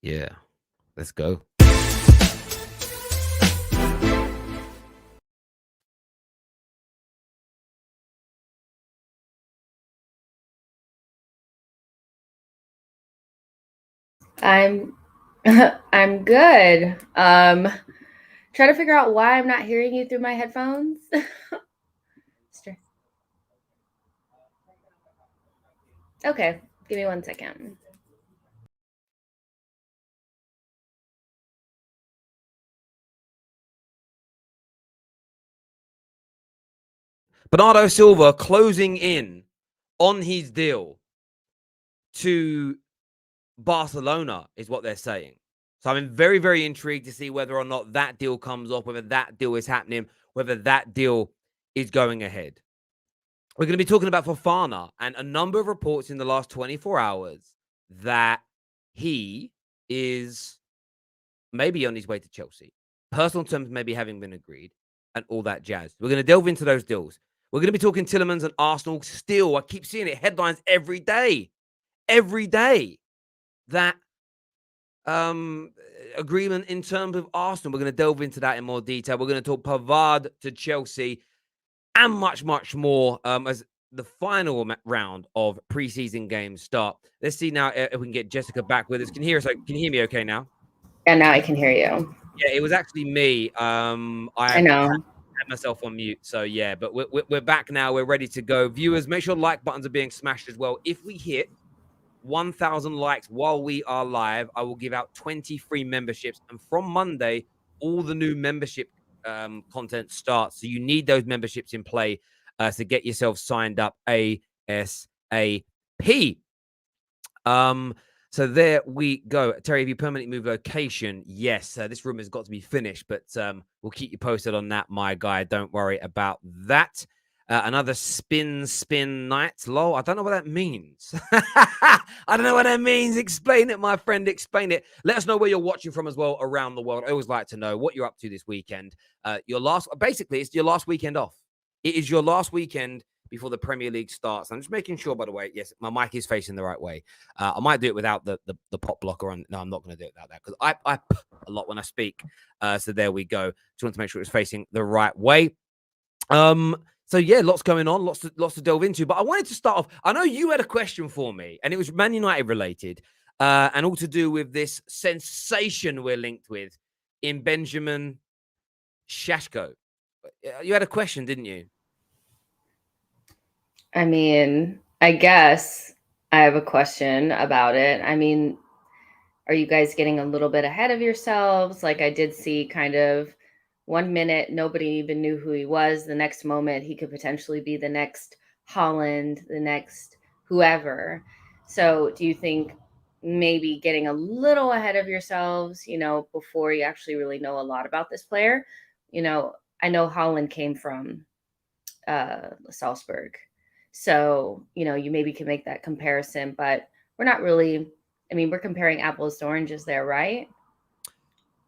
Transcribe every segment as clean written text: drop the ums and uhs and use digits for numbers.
Yeah, let's go. I'm I'm good. Trying to figure out why I'm not hearing you through my headphones. Okay, give me 1 second. Bernardo Silva closing in on his deal to Barcelona is what they're saying. So I'm very, very intrigued to see whether or not that deal comes off, whether that deal is happening, whether that deal is going ahead. We're going to be talking about Fofana and a number of reports in the last 24 hours that he is maybe on his way to Chelsea. Personal terms maybe having been agreed and all that jazz. We're going to delve into those deals. We're going to be talking Tielemans and Arsenal still. I keep seeing it headlines every day. Every day. That agreement in terms of Arsenal. We're going to delve into that in more detail. We're going to talk Pavard to Chelsea and much, much more as the final round of preseason games start. Let's see now if we can get Jessica back with us. Can you hear us? Can you hear me okay now? Yeah, now I can hear you. Yeah, it was actually me. I know. had myself on mute. So yeah, but we're back now. We're ready to go. Viewers, make sure like buttons are being smashed as well. If we hit 1,000 likes while we are live, I will give out 20 free memberships. And from Monday, all the new membership content starts. So you need those memberships in play to get yourself signed up ASAP. So there we go. Terry, have you permanently moved location? Yes, this room has got to be finished, but we'll keep you posted on that, my guy. Don't worry about that. Another spin night. Lol, I don't know what that means. I don't know what that means. Explain it, my friend. Explain it. Let us know where you're watching from as well around the world. I always like to know what you're up to this weekend. Basically, it's your last weekend off. It is your last weekend before the Premier League starts. I'm just making sure, by the way, yes, my mic is facing the right way. I might do it without the pop blocker on. No, I'm not going to do it without that because I a lot when I speak. So there we go. Just want to make sure it's facing the right way. So yeah, lots going on, lots to delve into. But I wanted to start off. I know you had a question for me, and it was Man United related, and all to do with this sensation we're linked with in Benjamin Sesko. You had a question, didn't you? I mean, I guess I have a question about it. I mean, are you guys getting a little bit ahead of yourselves? Like I did see kind of 1 minute, nobody even knew who he was. The next moment, he could potentially be the next Holland, the next whoever. So do you think maybe getting a little ahead of yourselves, before you actually really know a lot about this player? I know Holland came from Salzburg. So, you maybe can make that comparison, but we're not really, we're comparing apples to oranges there, right?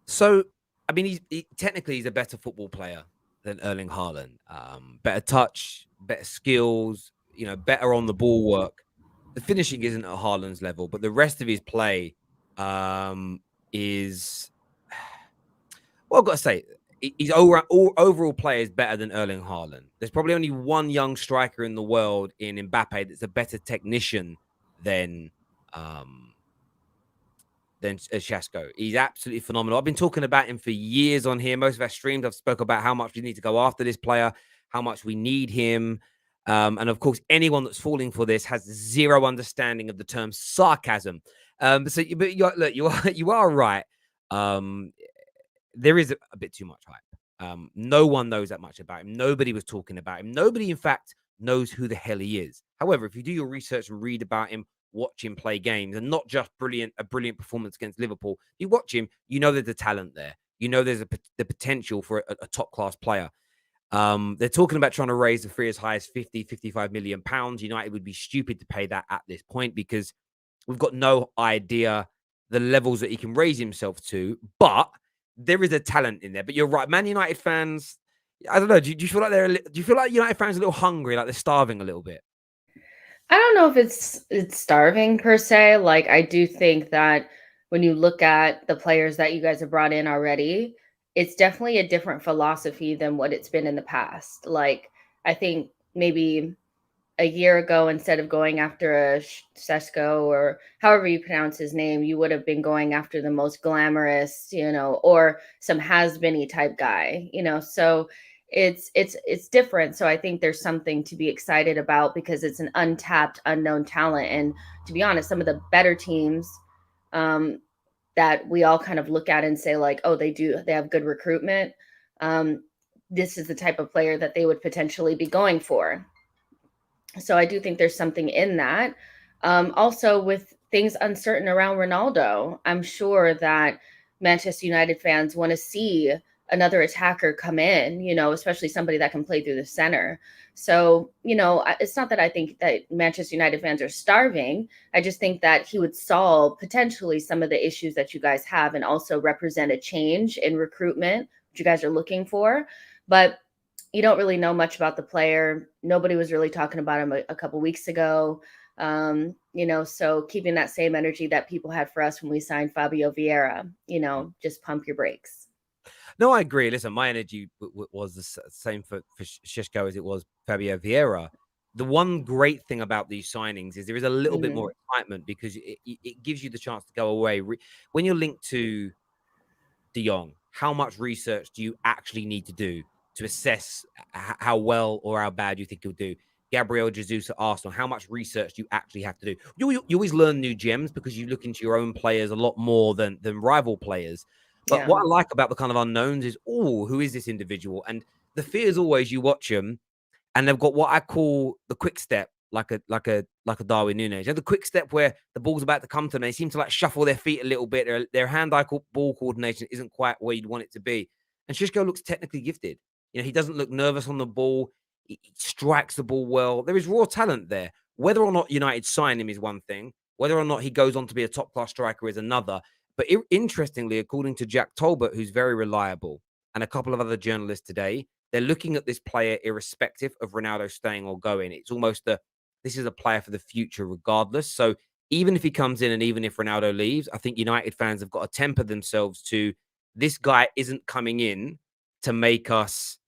So, I mean, technically he's a better football player than Erling Haaland. Better touch, better skills, better on the ball work. The finishing isn't at Haaland's level, but the rest of his play is, well, I've got to say, his overall play is better than Erling Haaland. There's probably only one young striker in the world in Mbappe that's a better technician than Sesko. He's absolutely phenomenal. I've been talking about him for years on here. Most of our streams, I've spoke about how much we need to go after this player, how much we need him. And of course, anyone that's falling for this has zero understanding of the term sarcasm. But you are right. There is a bit too much hype. No one knows that much about him. Nobody was talking about him. Nobody, in fact, knows who the hell he is. However, if you do your research and read about him, watch him play games, and not just a brilliant performance against Liverpool, you watch him, you know there's a talent there. You know there's the potential for a top-class player. They're talking about trying to raise the fee as high as 50, 55 million pounds. United would be stupid to pay that at this point because we've got no idea the levels that he can raise himself to, but there is a talent in there. But you're right, Man United fans, I don't know, do you feel like do you feel like United fans are a little hungry, like they're starving a little bit? I don't know if it's starving per se. Like I do think that when you look at the players that you guys have brought in already, it's definitely a different philosophy than what it's been in the past. Like, I think maybe a year ago, instead of going after a Sesko or however you pronounce his name, you would have been going after the most glamorous, or some has-been-y type guy, So it's different. So I think there's something to be excited about because it's an untapped, unknown talent. And to be honest, some of the better teams that we all kind of look at and say like, oh, they have good recruitment. This is the type of player that they would potentially be going for. So I do think there's something in that. Also, with things uncertain around Ronaldo, I'm sure that Manchester United fans want to see another attacker come in, especially somebody that can play through the center. So, it's not that I think that Manchester United fans are starving. I just think that he would solve potentially some of the issues that you guys have and also represent a change in recruitment, which you guys are looking for. But you don't really know much about the player. Nobody was really talking about him a couple weeks ago. So keeping that same energy that people had for us when we signed Fabio Vieira, just pump your brakes. No, I agree. Listen, my energy was the same for Sesko as it was Fabio Vieira. The one great thing about these signings is there is a little bit more excitement because it gives you the chance to go away. When you're linked to Jong, how much research do you actually need to do to assess how well or how bad you think he'll do? Gabriel Jesus at Arsenal, how much research do you actually have to do? You always learn new gems because you look into your own players a lot more than rival players. But what I like about the kind of unknowns is, who is this individual? And the fear is always you watch them and they've got what I call the quick step, like a Darwin Núñez. The quick step where the ball's about to come to them, they seem to like shuffle their feet a little bit. Their hand-eye ball coordination isn't quite where you'd want it to be. And Sesko looks technically gifted. He doesn't look nervous on the ball. He strikes the ball well. There is raw talent there. Whether or not United sign him is one thing. Whether or not he goes on to be a top-class striker is another. But interestingly, according to Jack Tolbert, who's very reliable, and a couple of other journalists today, they're looking at this player irrespective of Ronaldo staying or going. It's almost this is a player for the future regardless. So even if he comes in and even if Ronaldo leaves, I think United fans have got to temper themselves to this guy isn't coming in to make us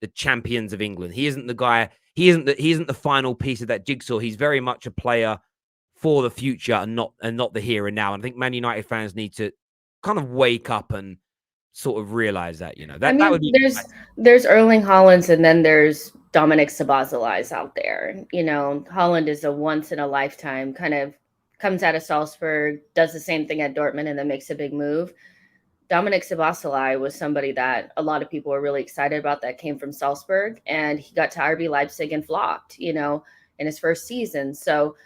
the champions of England. He isn't the guy. He isn't the final piece of that jigsaw. He's very much a player for the future and not the here and now. And I think Man United fans need to kind of wake up and sort of realize that, that would be there's Erling Haalands and then there's Dominic Szoboszlai's out there. Haaland is a once in a lifetime, kind of comes out of Salzburg, does the same thing at Dortmund and then makes a big move. Dominic Szoboszlai was somebody that a lot of people were really excited about that came from Salzburg, and he got to RB Leipzig and flopped, in his first season. So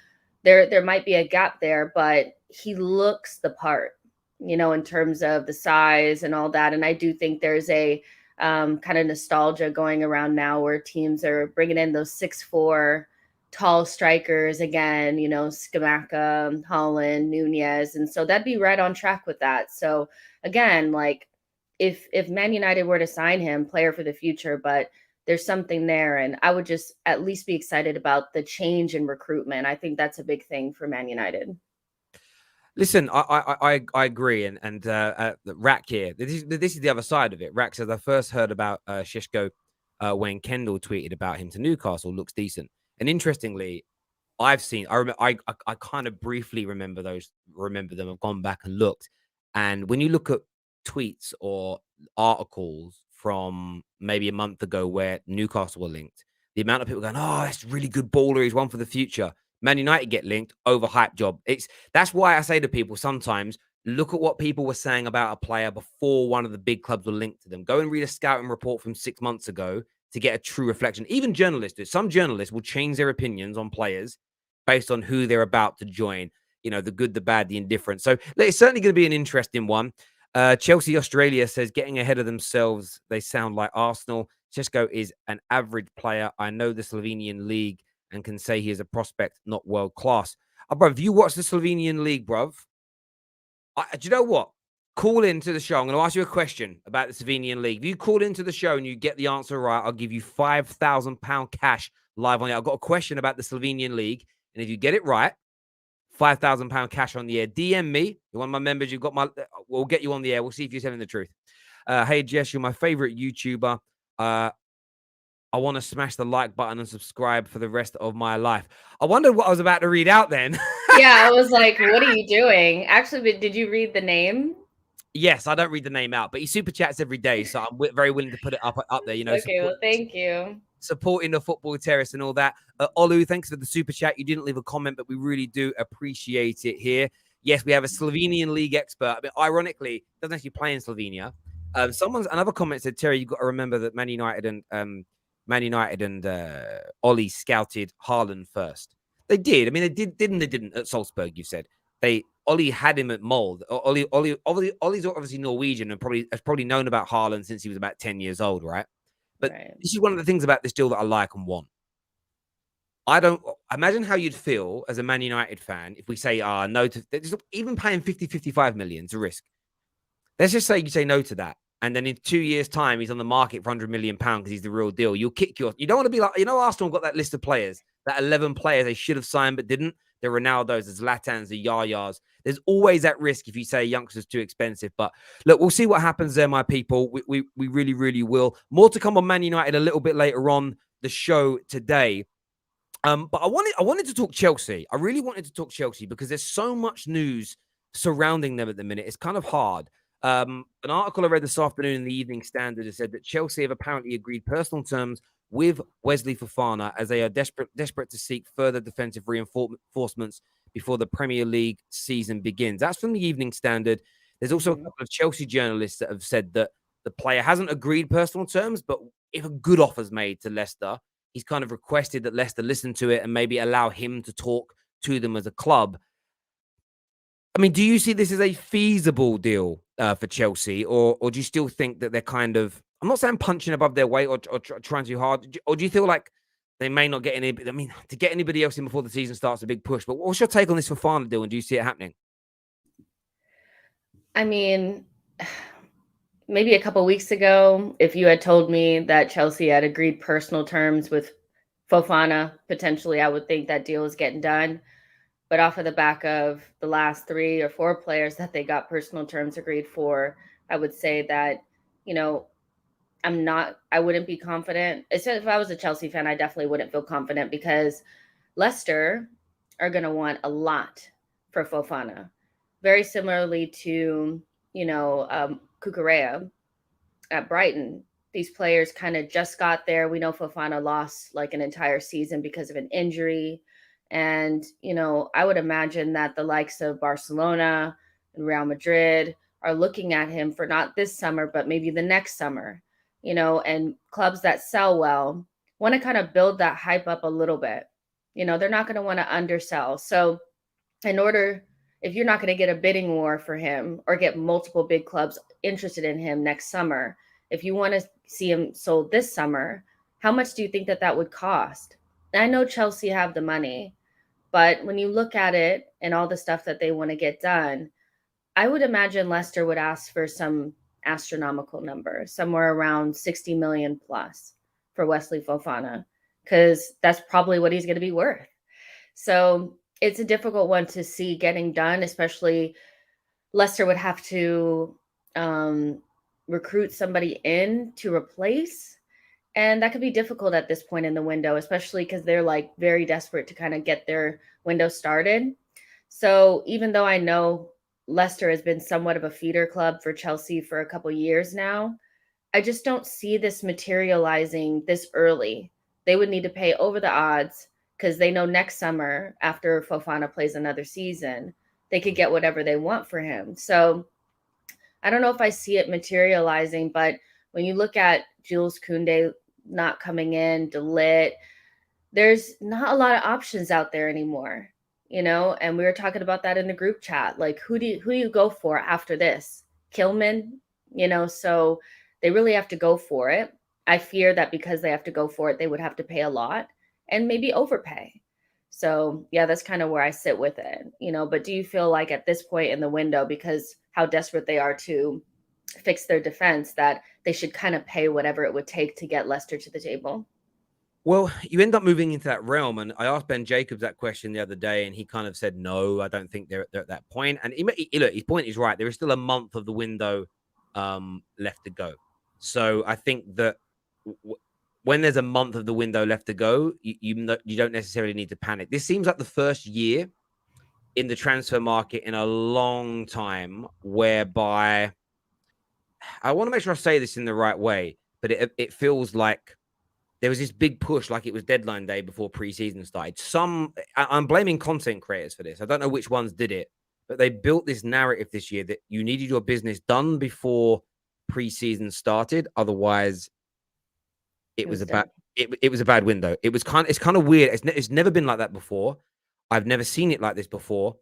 there might be a gap there, but he looks the part, in terms of the size and all that. And I do think there's a kind of nostalgia going around now where teams are bringing in those 6'4" tall strikers again, Scamacca, Haaland, Núñez. And so that'd be right on track with that. So again, like if Man United were to sign him, player for the future, but there's something there. And I would just at least be excited about the change in recruitment. I think that's a big thing for Man United. Listen, I agree, and Rack here. This is the other side of it. Rack says I first heard about Sesko when Kendall tweeted about him to Newcastle. Looks decent, and interestingly, I've seen. I kind of briefly remember them. I've gone back and looked, and when you look at tweets or articles from maybe a month ago where Newcastle were linked, the amount of people going, "Oh, that's a really good baller. He's one for the future." Man United get linked, overhyped job. That's why I say to people sometimes, look at what people were saying about a player before one of the big clubs were linked to them. Go and read a scouting report from 6 months ago to get a true reflection. Even journalists do. Some journalists will change their opinions on players based on who they're about to join. The good, the bad, the indifferent. So it's certainly going to be an interesting one. Chelsea Australia says getting ahead of themselves. They sound like Arsenal. Sesko is an average player. I know the Slovenian league and can say he is a prospect, not world class. Bruv, if you watch the Slovenian league, bruv, do you know what? Call into the show. I'm going to ask you a question about the Slovenian league. If you call into the show and you get the answer right, I'll give you £5,000 cash live on it. I've got a question about the Slovenian league. And if you get it right, £5,000 cash on the air. DM me. You're one of my members. You've got we'll get you on the air. We'll see if you're telling the truth. Hey, Jess, you're my favorite YouTuber. I want to smash the like button and subscribe for the rest of my life. I wondered what I was about to read out then. Yeah, I was like, what are you doing? Actually, did you read the name? Yes, I don't read the name out, but he super chats every day, so I'm very willing to put it up there. Okay, well, thank you. Supporting the football terrace and all that. Olu, thanks for the super chat. You didn't leave a comment, but we really do appreciate it here. Yes, we have a Slovenian league expert. I mean, ironically, doesn't actually play in Slovenia. Another comment said, Terry, you've got to remember that Man United and Ollie scouted Haaland first. They did. I mean, they didn't at Salzburg. You said Ollie had him at Mold. Ollie's obviously Norwegian and has probably known about Haaland since he was about 10 years old, right? But This is one of the things about this deal that I like and want. I don't imagine how you'd feel as a Man United fan if we say no to even paying 50-55 million to risk. Let's just say you say no to that. And then in 2 years' time, he's on the market for £100 million because he's the real deal. You'll kick you don't want to be like, Arsenal got that list of players, that 11 players they should have signed but didn't. The Ronaldos, the Zlatans, the Yayas. There's always that risk if you say youngsters too expensive. But look, we'll see what happens there, my people. We really, really will. More to come on Man United a little bit later on the show today. But I wanted to talk Chelsea. I really wanted to talk Chelsea because there's so much news surrounding them at the minute. It's kind of hard. An article I read this afternoon in the Evening Standard has said that Chelsea have apparently agreed personal terms with Wesley Fofana as they are desperate to seek further defensive reinforcements before the Premier League season begins. That's from the Evening Standard. There's also a couple of Chelsea journalists that have said that the player hasn't agreed personal terms, but if a good offer's made to Leicester, he's kind of requested that Leicester listen to it and maybe allow him to talk to them as a club. I mean, do you see this as a feasible deal for Chelsea, or do you still think that they're kind of, I'm not saying punching above their weight or trying too hard, or do you feel like they may not get any, I mean, to get anybody else in before the season starts a big push, but what's your take on this Fofana deal, and do you see it happening? I mean, maybe a couple weeks ago, if you had told me that Chelsea had agreed personal terms with Fofana, potentially I would think that deal is getting done. But off of the back of the last 3 or 4 players that they got personal terms agreed for, I would say that, I wouldn't be confident. If I was a Chelsea fan, I definitely wouldn't feel confident because Leicester are going to want a lot for Fofana. Very similarly to, Cucurella at Brighton. These players kind of just got there. We know Fofana lost like an entire season because of an injury. And, I would imagine that the likes of Barcelona and Real Madrid are looking at him for not this summer, but maybe the next summer, and clubs that sell well want to kind of build that hype up a little bit. They're not going to want to undersell. So if you're not going to get a bidding war for him or get multiple big clubs interested in him next summer, if you want to see him sold this summer, how much do you think that would cost? I know Chelsea have the money, but when you look at it and all the stuff that they want to get done, I would imagine Leicester would ask for some astronomical number, somewhere around 60 million plus for Wesley Fofana, because that's probably what he's going to be worth. So it's a difficult one to see getting done, especially Leicester would have to recruit somebody in to replace. And that could be difficult at this point in the window, especially because they're like very desperate to kind of get their window started. So even though I know Leicester has been somewhat of a feeder club for Chelsea for a couple years now, I just don't see this materializing this early. They would need to pay over the odds because they know next summer, after Fofana plays another season, they could get whatever they want for him. So I don't know if I see it materializing, but when you look at Jules Kounde not coming in, Delit, there's not a lot of options out there anymore, and we were talking about that in the group chat. Like, who do you go for after this? Kilman, so they really have to go for it. I fear that because they have to go for it, they would have to pay a lot and maybe overpay. So yeah, that's kind of where I sit with it, but do you feel like at this point in the window, because how desperate they are to fix their defense, that they should kind of pay whatever it would take to get Leicester to the table? Well, you end up moving into that realm, and I asked Ben Jacobs that question the other day, and he kind of said, "No, I don't think they're at that point." And look, his point is right. There is still a month of the window left to go. So I think that when there's a month of the window left to go, you don't necessarily need to panic. This seems like the first year in the transfer market in a long time whereby I want to make sure I say this in the right way, but it feels like there was this big push, like it was deadline day before preseason started. I'm blaming content creators for this. I don't know which ones did it, but they built this narrative this year that you needed your business done before preseason started. Otherwise, it was a bad window. It's kind of weird. It's never been like that before. I've never seen it like this before.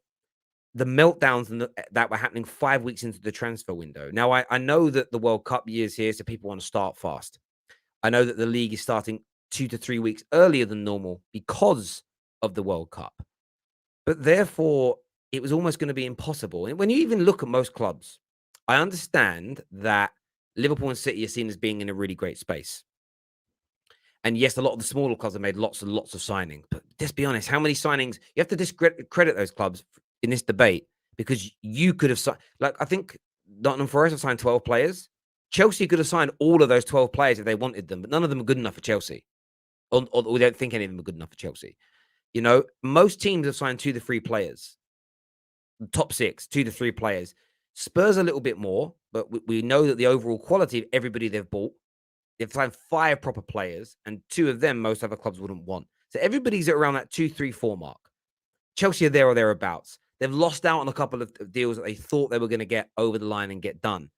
The meltdowns that were happening 5 weeks into the transfer window. Now, I know that the World Cup year is here, so people want to start fast. I know that the league is starting 2 to 3 weeks earlier than normal because of the World Cup. But therefore, it was almost going to be impossible. And when you even look at most clubs, I understand that Liverpool and City are seen as being in a really great space. And yes, a lot of the smaller clubs have made lots and lots of signings. But let's be honest, how many signings? You have to discredit those clubs in this debate because you could have signed, like, I think Nottingham Forest have signed 12 players. Chelsea could have signed all of those 12 players if they wanted them, but none of them are good enough for Chelsea. Or we don't think any of them are good enough for Chelsea. You know, most teams have signed 2 to 3 players. Top 6, 2 to 3 players. Spurs a little bit more, but we know that the overall quality of everybody they've bought, they've signed 5 proper players, and 2 of them most other clubs wouldn't want. So everybody's at around that 2, 3, 4 mark. Chelsea are there or thereabouts. They've lost out on a couple of deals that they thought they were going to get over the line and get done.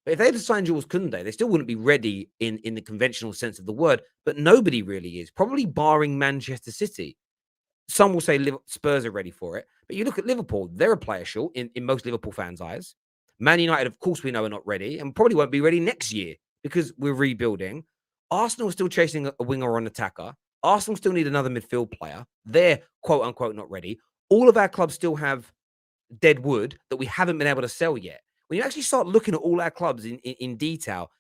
But if they'd have signed Jules Kounde, they still wouldn't be ready in the conventional sense of the word. But nobody really is, probably barring Manchester City. Some will say Spurs are ready for it. But you look at Liverpool, they're a player short in most Liverpool fans' eyes. Man United, of course, we know are not ready and probably won't be ready next year because we're rebuilding. Arsenal are still chasing a winger or an attacker. Arsenal still need another midfield player. They're, quote unquote, not ready. All of our clubs still have dead wood that we haven't been able to sell yet. When you actually start looking at all our clubs in detail,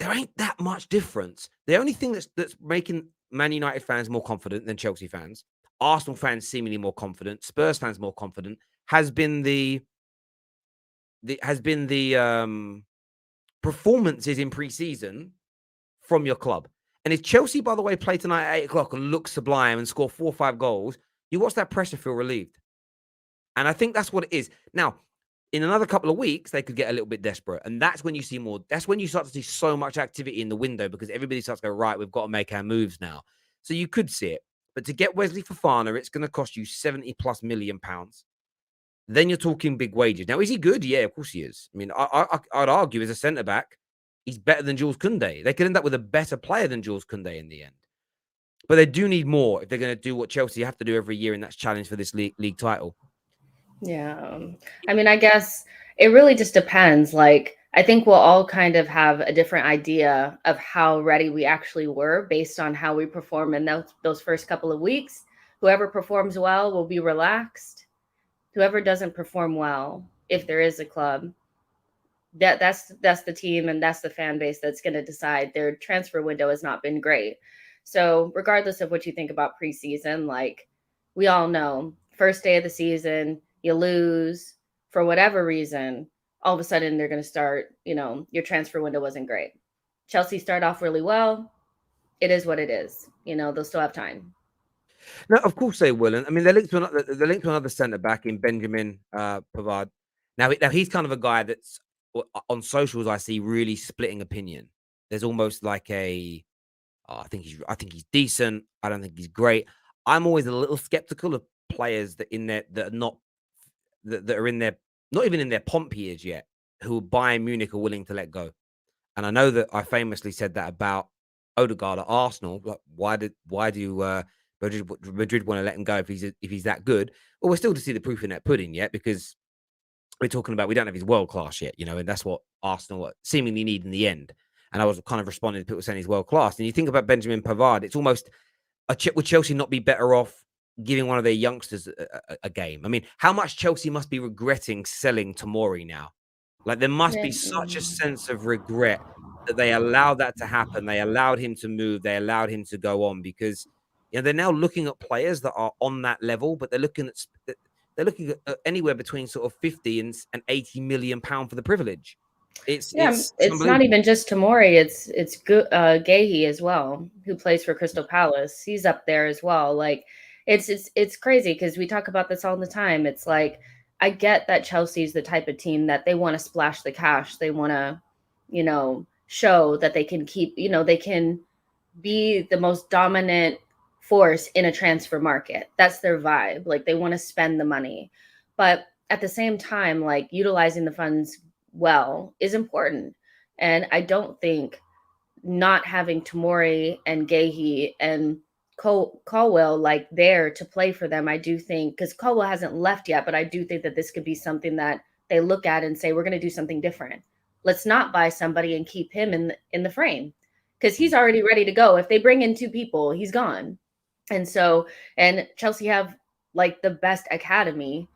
there ain't that much difference. The only thing that's making Man United fans more confident than Chelsea fans, Arsenal fans seemingly more confident, Spurs fans more confident, has been the performances in pre-season from your club. And if Chelsea, by the way, play tonight at 8:00 and look sublime and score 4 or 5 goals, you watch that pressure feel relieved. And I think that's what it is. Now, in another couple of weeks, they could get a little bit desperate. And that's when you see more. That's when you start to see so much activity in the window because everybody starts to go, right, we've got to make our moves now. So you could see it. But to get Wesley Fofana, it's going to cost you 70+ million pounds. Then you're talking big wages. Now, is he good? Yeah, of course he is. I mean, I'd argue as a centre back, he's better than Jules Kounde. They could end up with a better player than Jules Kounde in the end. But they do need more if they're going to do what Chelsea have to do every year, and that's challenge for this league title. Yeah. I mean, I guess it really just depends. Like, I think we'll all kind of have a different idea of how ready we actually were based on how we perform in those first couple of weeks. Whoever performs well will be relaxed. Whoever doesn't perform well, if there is a club, that's the team and that's the fan base that's going to decide. Their transfer window has not been great. So regardless of what you think about preseason, like, we all know, first day of the season, you lose for whatever reason, all of a sudden they're going to start, your transfer window wasn't great. Chelsea start off really well. It is what it is. They'll still have time. No, of course they will. And I mean, they're linked to another centre back in Benjamin Pavard. Now he's kind of a guy that's on socials I see really splitting opinion. There's almost like I think he's decent. I don't think he's great. I'm always a little skeptical of players that are not that are in their not even in their pomp years yet, who Bayern Munich are willing to let go. And I know that I famously said that about Odegaard at Arsenal. Like, why do Madrid want to let him go if he's that good? Well, we're still to see the proof in that pudding yet, because we're talking about we don't have his world class yet, and that's what Arsenal seemingly need in the end. And I was kind of responding to people saying he's world class. And you think about Benjamin Pavard, it's almost would Chelsea not be better off giving one of their youngsters a game? I mean, how much Chelsea must be regretting selling Tomori now? Like there must be such a Mm. sense of regret that they allowed that to happen. They allowed him to move. They allowed him to go on because they're now looking at players that are on that level, but they're looking at anywhere between sort of 50 and 80 million pound for the privilege. Yeah, It's it's not unbelievable. even just Tamori. It's Gahey as well, who plays for Crystal Palace. He's up there as well. Like it's crazy because we talk about this all the time. It's like I get that Chelsea's the type of team that they want to splash the cash. They want to, show that they can keep, they can be the most dominant force in a transfer market. That's their vibe. Like they want to spend the money. But at the same time, like utilizing the funds well is important. And I don't think not having Tamori and Gahey and Colwell like there to play for them, I do think because Colwell hasn't left yet, but I do think that this could be something that they look at and say, we're going to do something different. Let's not buy somebody and keep him in the frame because he's already ready to go. If they bring in two people, he's gone. And so, and Chelsea have like the best academy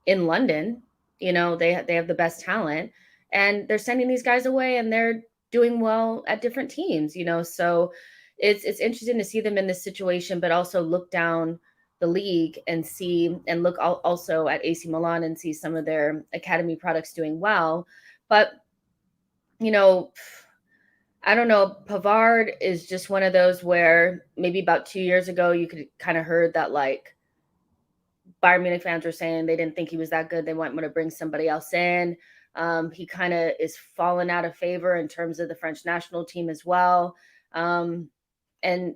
in London. They have the best talent, and they're sending these guys away, and they're doing well at different teams. So it's interesting to see them in this situation, but also look down the league and see and look also at AC Milan and see some of their academy products doing well. But I don't know. Pavard is just one of those where maybe about 2 years ago, you could kind of heard that like Bayern Munich fans were saying they didn't think he was that good. They want to bring somebody else in. He kind of is fallen out of favor in terms of the French national team as well. And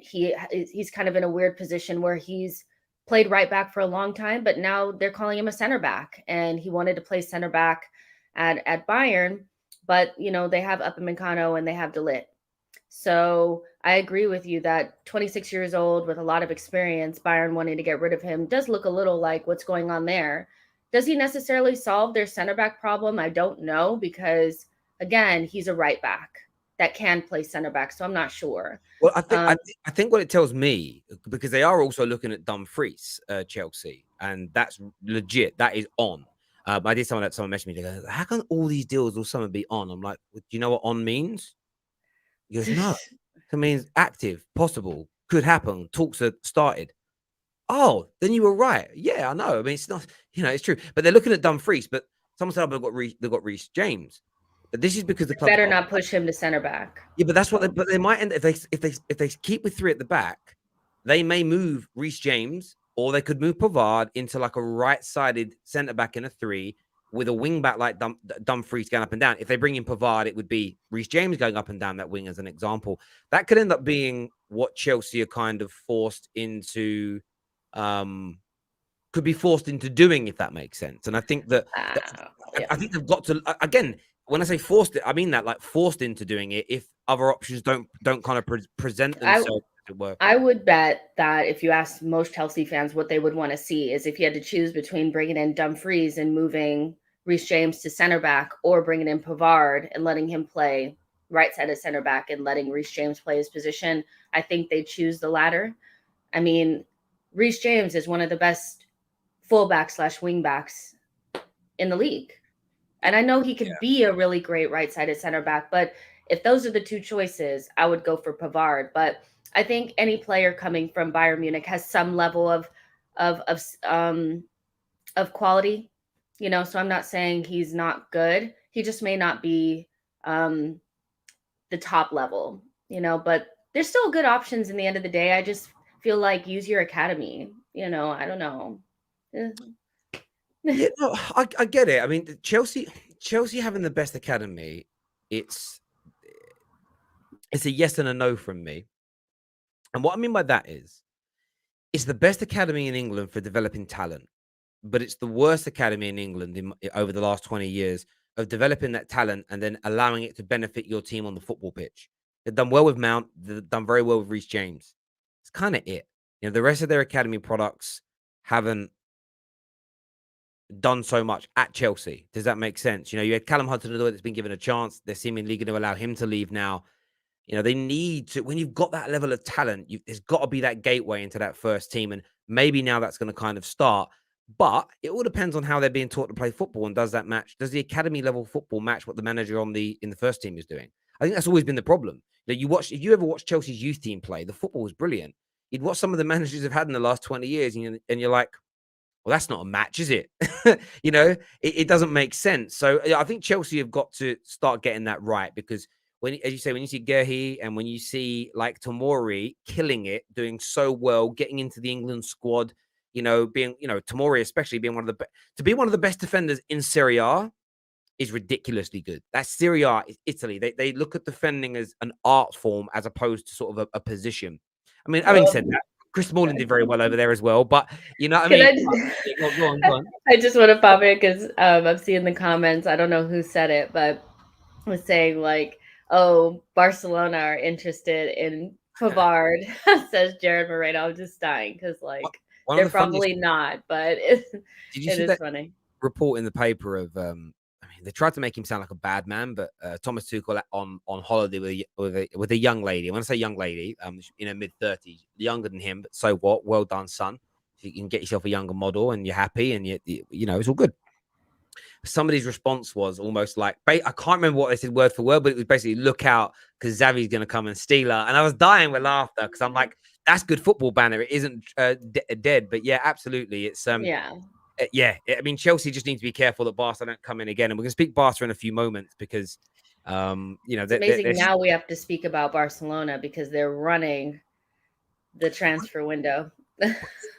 he's kind of in a weird position where he's played right back for a long time, but now they're calling him a center back, and he wanted to play center back at Bayern, but they have Upamecano and they have De Ligt. So I agree with you that 26 years old with a lot of experience, Bayern wanting to get rid of him does look a little like what's going on there. Does he necessarily solve their center back problem? I don't know because, again, he's a right back that can play center back, so I'm not sure. Well, I think what it tells me, because they are also looking at Dumfries, Chelsea, and that's legit. That is on. I did someone messaged me. They go, "How can all these deals all summer be on?" I'm like, "Do you know what on means?" He goes, "No, it means active, possible, could happen. Talks are started." Oh, then you were right. Yeah, I know. I mean, it's not, it's true. But they're looking at Dumfries. But someone said, "Oh, they've got Reece James." But this is because the club better not push him to center back. Yeah, but that's what. But they might end if they keep with three at the back, they may move Reece James, or they could move Pavard into like a right-sided centre back in a three with a wing back like Dumfries going up and down. If they bring in Pavard, it would be Reece James going up and down that wing as an example. That could end up being what Chelsea are kind of forced into. Could be forced into doing, if that makes sense. And I think that Yeah. I think they've got to again. When I say forced it, I mean that like forced into doing it if other options don't kind of present themselves. I would bet that if you asked most Chelsea fans what they would want to see is if you had to choose between bringing in Dumfries and moving Reece James to center back, or bringing in Pavard and letting him play right side of center back and letting Reece James play his position, I think they choose the latter. I mean, Reece James is one of the best fullback / wingbacks in the league. And I know he could be a really great right-sided center back, but if those are the two choices, I would go for Pavard. But I think any player coming from Bayern Munich has some level of quality, So I'm not saying he's not good. He just may not be the top level, But there's still good options in the end of the day. I just feel like use your academy. I don't know. Yeah, no, I get it. I mean, Chelsea having the best academy, it's a yes and a no from me. And what I mean by that is, it's the best academy in England for developing talent, but it's the worst academy in England over the last 20 years of developing that talent and then allowing it to benefit your team on the football pitch. They've done well with Mount. They've done very well with Reece James. It's kind of it. The rest of their academy products haven't done so much at Chelsea. Does that make sense? You had Callum Hudson-Odoi that's been given a chance. They're seemingly going to allow him to leave now. They need to, when you've got that level of talent, there's got to be that gateway into that first team. And maybe now that's going to kind of start. But it all depends on how they're being taught to play football, and does the academy level football match what the manager in the first team is doing? I think that's always been the problem. That if you ever watch Chelsea's youth team play, the football was brilliant. You'd watch some of the managers have had in the last 20 years, and you're like, well, that's not a match, is it? It doesn't make sense. So I think Chelsea have got to start getting that right, because as you say, when you see Guehi and when you see like Tomori killing it, doing so well, getting into the England squad, being, Tomori especially being one of the best defenders in Serie A is ridiculously good. That's Serie A is Italy. They look at defending as an art form as opposed to sort of a position. I mean, having said that, Chris Smalling did very well over there as well. But you know what I Can mean? I just, Go on. I just want to pop in because I'm seeing the comments. I don't know who said it, but was saying like, "Oh, Barcelona are interested in Pavard," says Jared Moreno. I'm just dying because like One of they're the funniest. probably not, but Did you it see is that funny. report in the paper of? I mean, they tried to make him sound like a bad man, but Thomas Tuchel on holiday with a young lady. When I say young lady, in her mid-30s, younger than him, but so what? Well done, son. You can get yourself a younger model, and you're happy, and it's all good. Somebody's response was almost like, I can't remember what they said word for word, but it was basically, look out because Xavi's going to come and steal her. And I was dying with laughter because I'm like, that's good football banner. It isn't dead, but yeah, absolutely. It's yeah. I mean, Chelsea just need to be careful that Barca don't come in again, and we're going to speak Barca in a few moments because It's amazing now we have to speak about Barcelona because they're running the transfer window.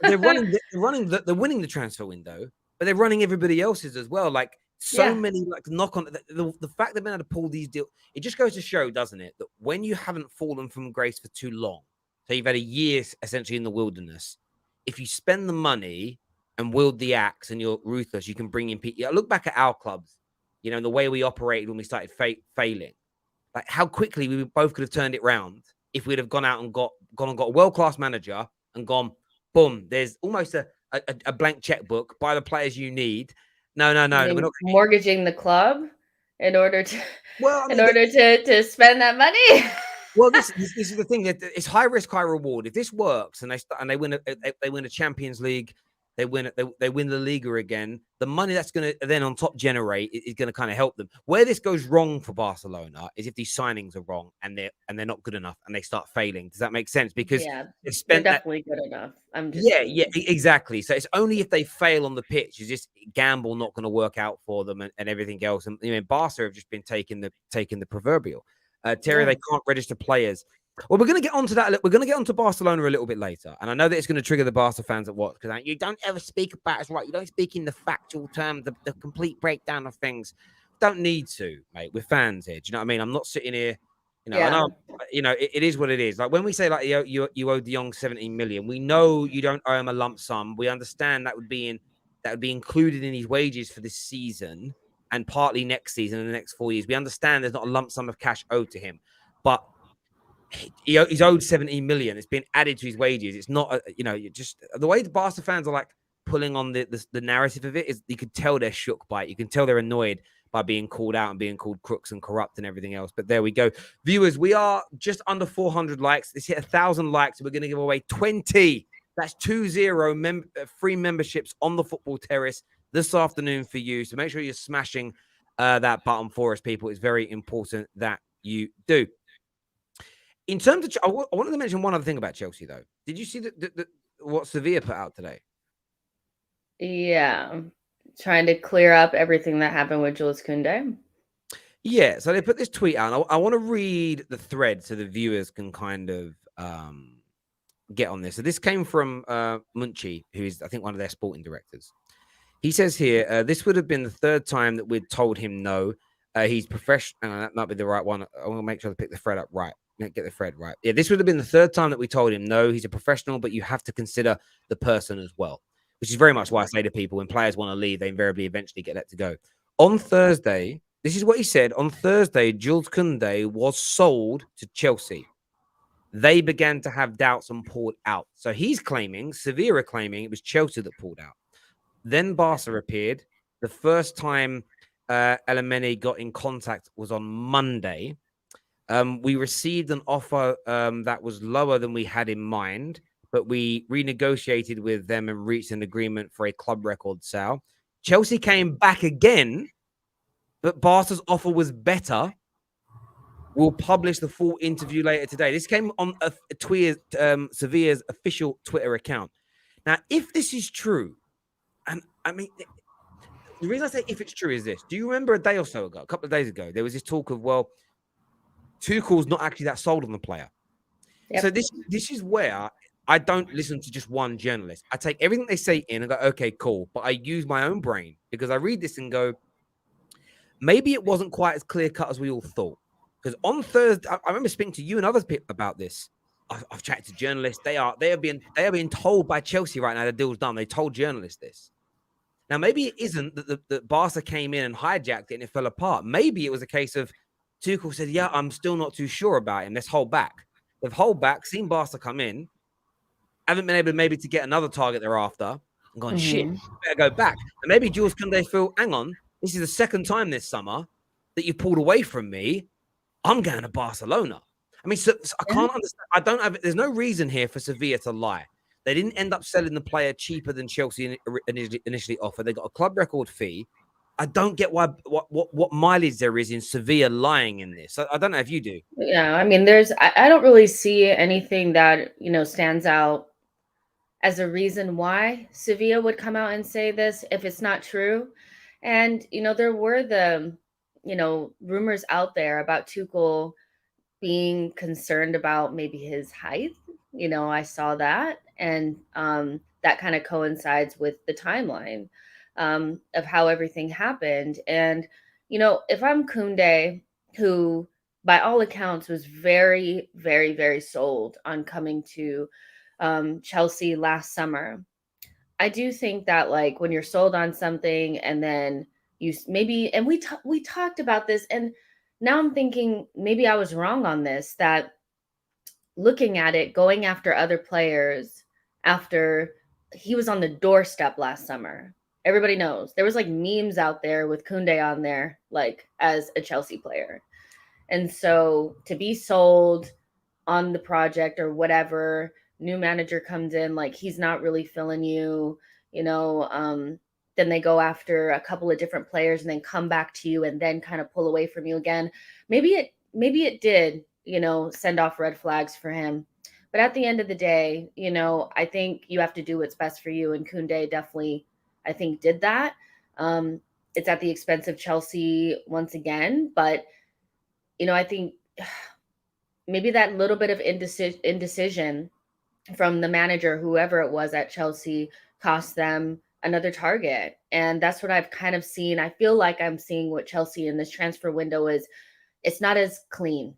they're winning the transfer window, but they're running everybody else's as well. Like many, like knock on the fact they've been able to pull these deals. It just goes to show, doesn't it, that when you haven't fallen from grace for too long, so you've had a year essentially in the wilderness, if you spend the money and wield the axe and you're ruthless, you can bring in people. Look back at our clubs, and the way we operated when we started failing. Like how quickly we both could have turned it round if we'd have gone out and got a world-class manager and gone, boom, there's almost a blank checkbook, buy the players you need. No, we're not mortgaging the club in order to to spend that money. Well, this is the thing, that it's high risk, high reward. If this works and they win a Champions League, they win the Liga again, the money that's going to then on top generate is going to kind of help them. Where this goes wrong for Barcelona is if these signings are wrong and they're not good enough and they start failing. Does that make sense? Because they're definitely good enough. Exactly. So it's only if they fail on the pitch is this gamble not going to work out for them and everything else. And Barca have just been taking the proverbial. Terry, they can't register players. Well, we're going to get onto that. We're going to get onto Barcelona a little bit later. And I know that it's going to trigger the Barca fans at what? Because you don't ever speak about it, right? You don't speak in the factual term, the complete breakdown of things. Don't need to, mate. We're fans here. Do you know what I mean? I'm not sitting here, it is what it is. Like when we say like you owe Jong 17 million, we know you don't owe him a lump sum. We understand that would be included in his wages for this season and partly next season and the next 4 years. We understand there's not a lump sum of cash owed to him, but he's owed 17 million. It's been added to his wages. It's not, just the way the Barca fans are like pulling on the narrative of it is you could tell they're shook by it. You can tell they're annoyed by being called out and being called crooks and corrupt and everything else. But there we go. Viewers, we are just under 400 likes. This hit 1,000 likes. We're going to give away 20. That's 20 free memberships on the Football Terrace this afternoon for you. So make sure you're smashing that button for us, people. It's very important that you do. In terms of, I wanted to mention one other thing about Chelsea, though. Did you see what Sevilla put out today? Yeah, trying to clear up everything that happened with Jules Kounde. Yeah, so they put this tweet out. I want to read the thread so the viewers can kind of get on this. So this came from Munchi, who is, I think, one of their sporting directors. He says here, this would have been the third time that we'd told him no. He's professional. That might be the right one. I want to make sure to pick the thread up right. Get the thread right. Yeah, this would have been the third time that we told him no. He's a professional, but you have to consider the person as well, which is very much why I say to people, when players want to leave, they invariably eventually get let to go. On Thursday, this is what he said. On Thursday, Jules Kounde was sold to Chelsea. They began to have doubts and pulled out. So he's claiming, Sevilla claiming, it was Chelsea that pulled out. Then Barca appeared. The first time Elameni got in contact was on Monday. We received an offer that was lower than we had in mind, but we renegotiated with them and reached an agreement for a club record sale. Chelsea came back again, but Barca's offer was better. We'll publish the full interview later today. This came on Sevilla's official Twitter account. Now, if this is true, and I mean, the reason I say if it's true is this. Do you remember a day or so ago, a couple of days ago, there was this talk of, well, Tuchel's not actually that sold on the player. Yep. So this is where I don't listen to just one journalist. I take everything they say in and go, okay, cool. But I use my own brain because I read this and go, maybe it wasn't quite as clear cut as we all thought. Because on Thursday, I remember speaking to you and others about this. I've chatted to journalists. They are being told by Chelsea right now the deal's done. They told journalists this. Now, maybe it isn't that Barca came in and hijacked it and it fell apart. Maybe it was a case of Tuchel said, yeah, I'm still not too sure about him. Let's hold back. They've held back, seen Barca come in, haven't been able maybe to get another target thereafter, and gone, shit, better go back. And maybe Jules Kounde feel, hang on, this is the second time this summer that you pulled away from me. I'm going to Barcelona. I mean, so I can't understand. There's no reason here for Sevilla to lie. They didn't end up selling the player cheaper than Chelsea initially offered. They got a club record fee. I don't get what mileage there is in Sevilla lying in this. I don't know if you do. Yeah, I mean, I don't really see anything that, stands out as a reason why Sevilla would come out and say this if it's not true. And, there were the, rumors out there about Tuchel being concerned about maybe his height. I saw that. And that kind of coincides with the timeline of how everything happened. And, if I'm Kounde, who by all accounts was very, very, very sold on coming to Chelsea last summer, I do think that like when you're sold on something and then you maybe, and we talked about this, and now I'm thinking maybe I was wrong on this, that looking at it, going after other players after he was on the doorstep last summer. Everybody knows there was like memes out there with Kounde on there, like as a Chelsea player. And so to be sold on the project or whatever, new manager comes in, like he's not really feeling you, then they go after a couple of different players and then come back to you and then kind of pull away from you again. Maybe it did, send off red flags for him. But at the end of the day, I think you have to do what's best for you. And Kounde definitely, I think, did that. It's at the expense of Chelsea once again. But, I think maybe that little bit of indecision from the manager, whoever it was at Chelsea, cost them another target. And that's what I've kind of seen. I feel like I'm seeing what Chelsea in this transfer window is. It's not as clean,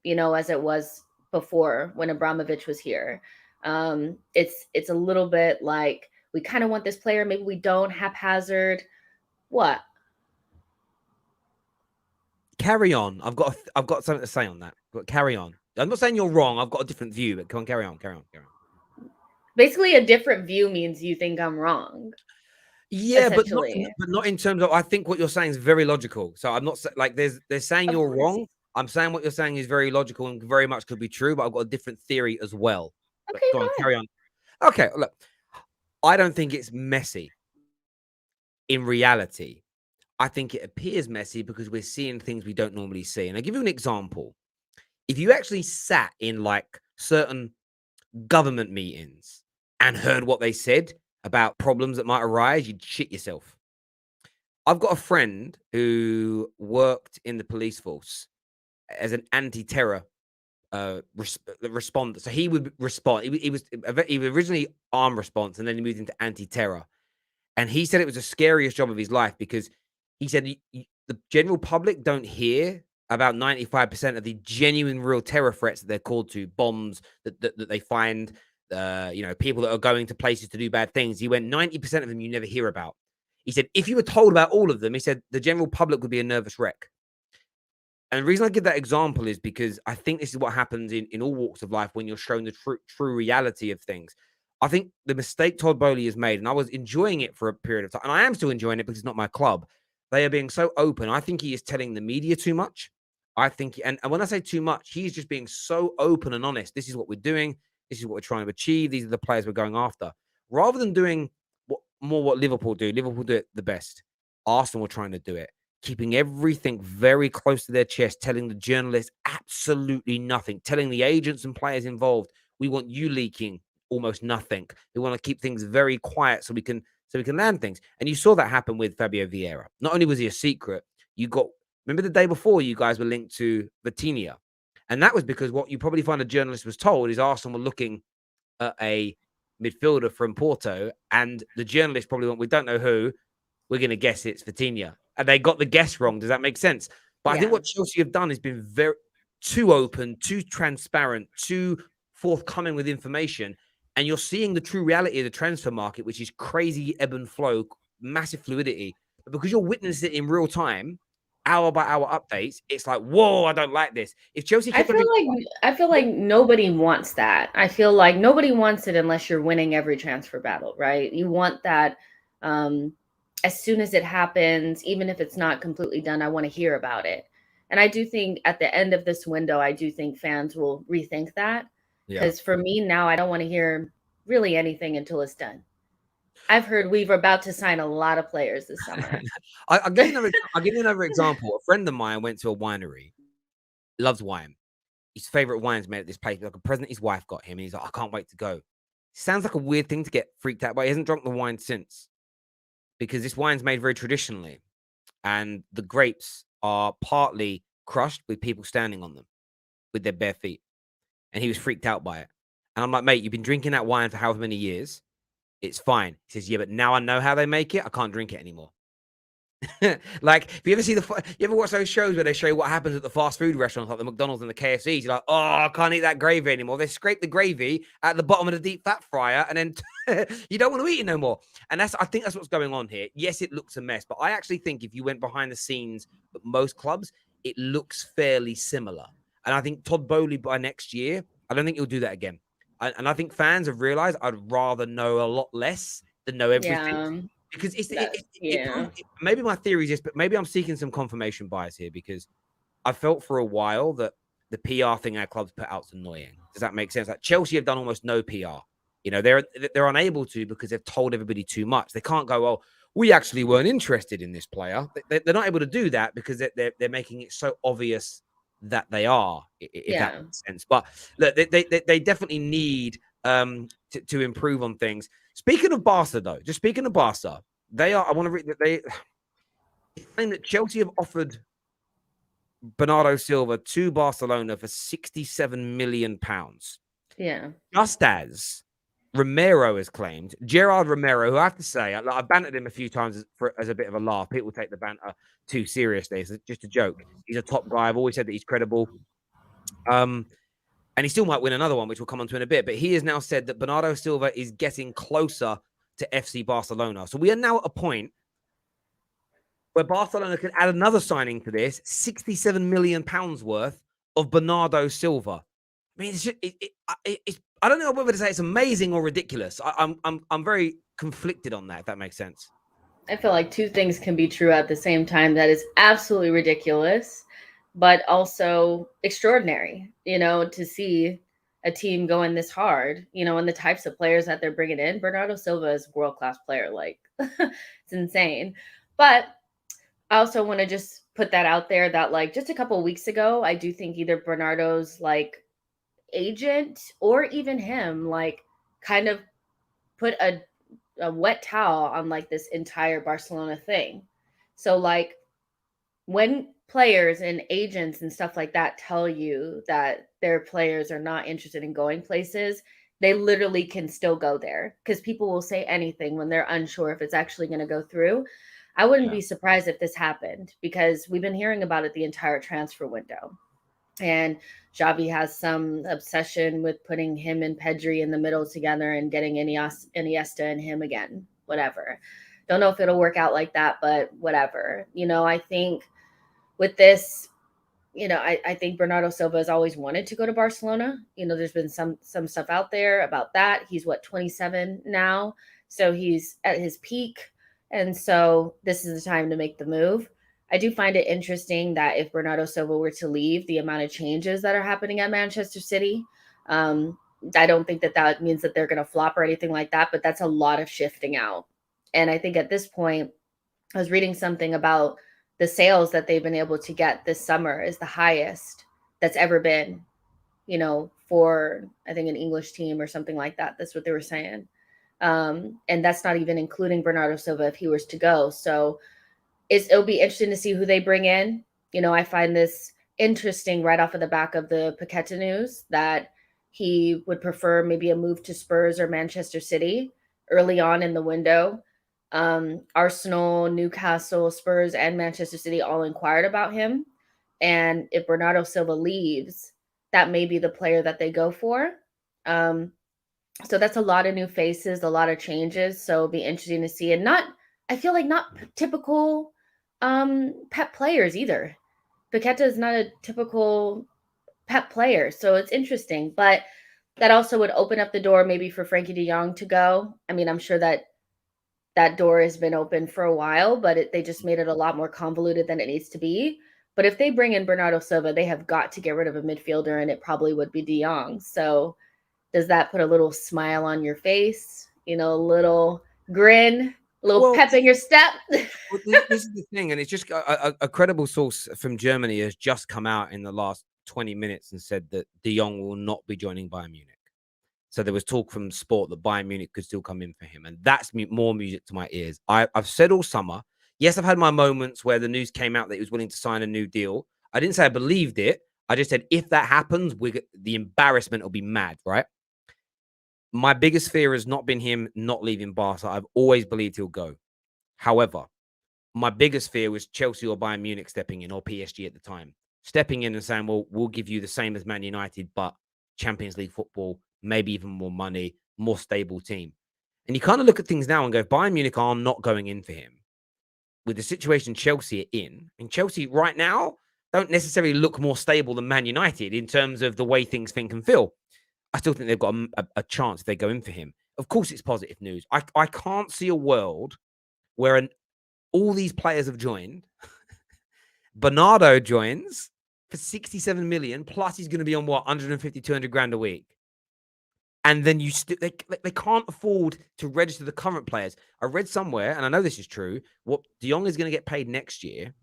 as it was before when Abramovich was here. It's a little bit like we kind of want this player, maybe we don't, haphazard. What? Carry on. I've got something to say on that. But carry on. I'm not saying you're wrong. I've got a different view, but come on, carry on. Basically, a different view means you think I'm wrong. Yeah, but not in terms of. I think what you're saying is very logical. So I'm not like they're saying you're wrong. I'm saying what you're saying is very logical and very much could be true, but I've got a different theory as well. Okay, go on, carry on. Okay, look, I don't think it's messy. In reality, I think it appears messy because we're seeing things we don't normally see. And I'll give you an example. If you actually sat in like certain government meetings and heard what they said about problems that might arise, you'd shit yourself. I've got a friend who worked in the police force as an anti-terror responder. So he would respond. He was originally armed response, and then he moved into anti-terror. And he said it was the scariest job of his life because he said the general public don't hear about 95% of the genuine real terror threats that they're called to, bombs that they find, people that are going to places to do bad things. He went 90% of them you never hear about. He said, if you were told about all of them, he said the general public would be a nervous wreck. And the reason I give that example is because I think this is what happens in all walks of life when you're shown the true reality of things. I think the mistake Todd Boehly has made, and I was enjoying it for a period of time, and I am still enjoying it because it's not my club. They are being so open. I think he is telling the media too much. I think, and when I say too much, he's just being so open and honest. This is what we're doing. This is what we're trying to achieve. These are the players we're going after. Rather than doing what Liverpool do. Liverpool do it the best. Arsenal are trying to do it, keeping everything very close to their chest, telling the journalists absolutely nothing, telling the agents and players involved, we want you leaking almost nothing. We want to keep things very quiet so we can land things. And you saw that happen with Fabio Vieira. Not only was he a secret, remember the day before you guys were linked to Vitinha. And that was because what you probably find a journalist was told is Arsenal were looking at a midfielder from Porto, and the journalist probably went, we don't know who, we're going to guess it's Vitinha. And they got the guess wrong. Does that make sense? But I think what Chelsea have done has been very too open, too transparent, too forthcoming with information. And you're seeing the true reality of the transfer market, which is crazy ebb and flow, massive fluidity. But because you're witnessing it in real time, hour by hour updates, it's like, whoa, I don't like this. If Chelsea I feel like nobody wants that. I feel like nobody wants it unless you're winning every transfer battle, right? You want that as soon as it happens, even if it's not completely done, I want to hear about it. And I do think at the end of this window, I do think fans will rethink that. Because for me now, I don't want to hear really anything until it's done. I've heard we're about to sign a lot of players this summer. I'll give you another example. A friend of mine went to a winery, loves wine. His favorite wine's made at this place. Like a present his wife got him, and he's like, I can't wait to go. Sounds like a weird thing to get freaked out by. He hasn't drunk the wine since, because this wine's made very traditionally, and the grapes are partly crushed with people standing on them with their bare feet. And he was freaked out by it. And I'm like, mate, you've been drinking that wine for however many years. It's fine. He says, yeah, but now I know how they make it. I can't drink it anymore. Like, if you ever watch those shows where they show you what happens at the fast food restaurants, like the McDonald's and the KFCs, you're like, oh, I can't eat that gravy anymore. They scrape the gravy at the bottom of the deep fat fryer, and then you don't want to eat it no more. And I think that's what's going on here. Yes, it looks a mess, but I actually think if you went behind the scenes at most clubs, it looks fairly similar. And I think Todd Bowley by next year, I don't think he'll do that again. And I think fans have realized I'd rather know a lot less than know everything. Yeah. Because maybe my theory is this, but maybe I'm seeking some confirmation bias here, because I felt for a while that the PR thing our clubs put out is annoying. Does that make sense? Like Chelsea have done almost no PR. You know, they're unable to, because they've told everybody too much. They can't go, oh, we actually weren't interested in this player. They're not able to do that because they're making it so obvious that they are, if that makes sense. But look, they definitely need to improve on things. Speaking of Barca, though, just speaking of Barca, I want to read that they claim that Chelsea have offered Bernardo Silva to Barcelona for £67 million. Yeah. Just as Romero has claimed, Gerard Romero, who I have to say, I bantered him a few times as a bit of a laugh. People take the banter too seriously. It's just a joke. He's a top guy. I've always said that he's credible. And he still might win another one, which we'll come on to in a bit. But he has now said that Bernardo Silva is getting closer to FC Barcelona. So we are now at a point where Barcelona can add another signing to this, £67 million worth of Bernardo Silva. I mean, it's I don't know whether to say it's amazing or ridiculous. I'm very conflicted on that, if that makes sense. I feel like two things can be true at the same time. That is absolutely ridiculous, but also extraordinary, to see a team going this hard, and the types of players that they're bringing in. Bernardo Silva is a world-class player. Like, it's insane. But I also want to just put that out there that, like, just a couple of weeks ago, I do think either Bernardo's, like, agent or even him, like, kind of put a wet towel on, like, this entire Barcelona thing. So, like, when players and agents and stuff like that tell you that their players are not interested in going places, they literally can still go there, because people will say anything when they're unsure if it's actually going to go through. I wouldn't be surprised if this happened, because we've been hearing about it the entire transfer window. And Xavi has some obsession with putting him and Pedri in the middle together and getting Iniesta and him again, whatever. Don't know if it'll work out like that, but whatever. I think with this, I think Bernardo Silva has always wanted to go to Barcelona. There's been some stuff out there about that. He's 27 now. So he's at his peak. And so this is the time to make the move. I do find it interesting that if Bernardo Silva were to leave, the amount of changes that are happening at Manchester City. I don't think that means that they're going to flop or anything like that, but that's a lot of shifting out. And I think at this point, I was reading something about the sales that they've been able to get this summer is the highest that's ever been, for I think an English team or something like that. That's what they were saying. And that's not even including Bernardo Silva if he was to go. So it'll be interesting to see who they bring in. I find this interesting right off of the back of the Paqueta news that he would prefer maybe a move to Spurs or Manchester City early on in the window. Arsenal, Newcastle, Spurs, and Manchester City all inquired about him. And if Bernardo Silva leaves, that may be the player that they go for. So that's a lot of new faces, a lot of changes. So it'll be interesting to see. And I feel like not typical Pep players either. Paqueta is not a typical Pep player. So it's interesting. But that also would open up the door maybe for Frankie de Jong to go. I mean, I'm sure that door has been open for a while, but they just made it a lot more convoluted than it needs to be. But if they bring in Bernardo Silva, they have got to get rid of a midfielder, and it probably would be de Jong. So does that put a little smile on your face? A little grin, a little pep in your step? Well, this is the thing, and it's just a credible source from Germany has just come out in the last 20 minutes and said that de Jong will not be joining Bayern Munich. So there was talk from Sport that Bayern Munich could still come in for him, and that's more music to my ears. I've said all summer, yes, I've had my moments where the news came out that he was willing to sign a new deal. I didn't say I believed it. I just said if that happens, the embarrassment will be mad, right? My biggest fear has not been him not leaving Barca. I've always believed he'll go. However, my biggest fear was Chelsea or Bayern Munich stepping in, or PSG at the time, stepping in and saying, well, we'll give you the same as Man United, but Champions League football, maybe even more money, more stable team. And you kind of look at things now and go, Bayern Munich are not going in for him. With the situation Chelsea are in, and Chelsea right now don't necessarily look more stable than Man United in terms of the way things think and feel. I still think they've got a chance if they go in for him. Of course, it's positive news. I can't see a world where all these players have joined. Bernardo joins for 67 million, plus he's going to be on 150, 200 grand a week. And then they can't afford to register the current players. I read somewhere, and I know this is true, what de Jong is going to get paid next year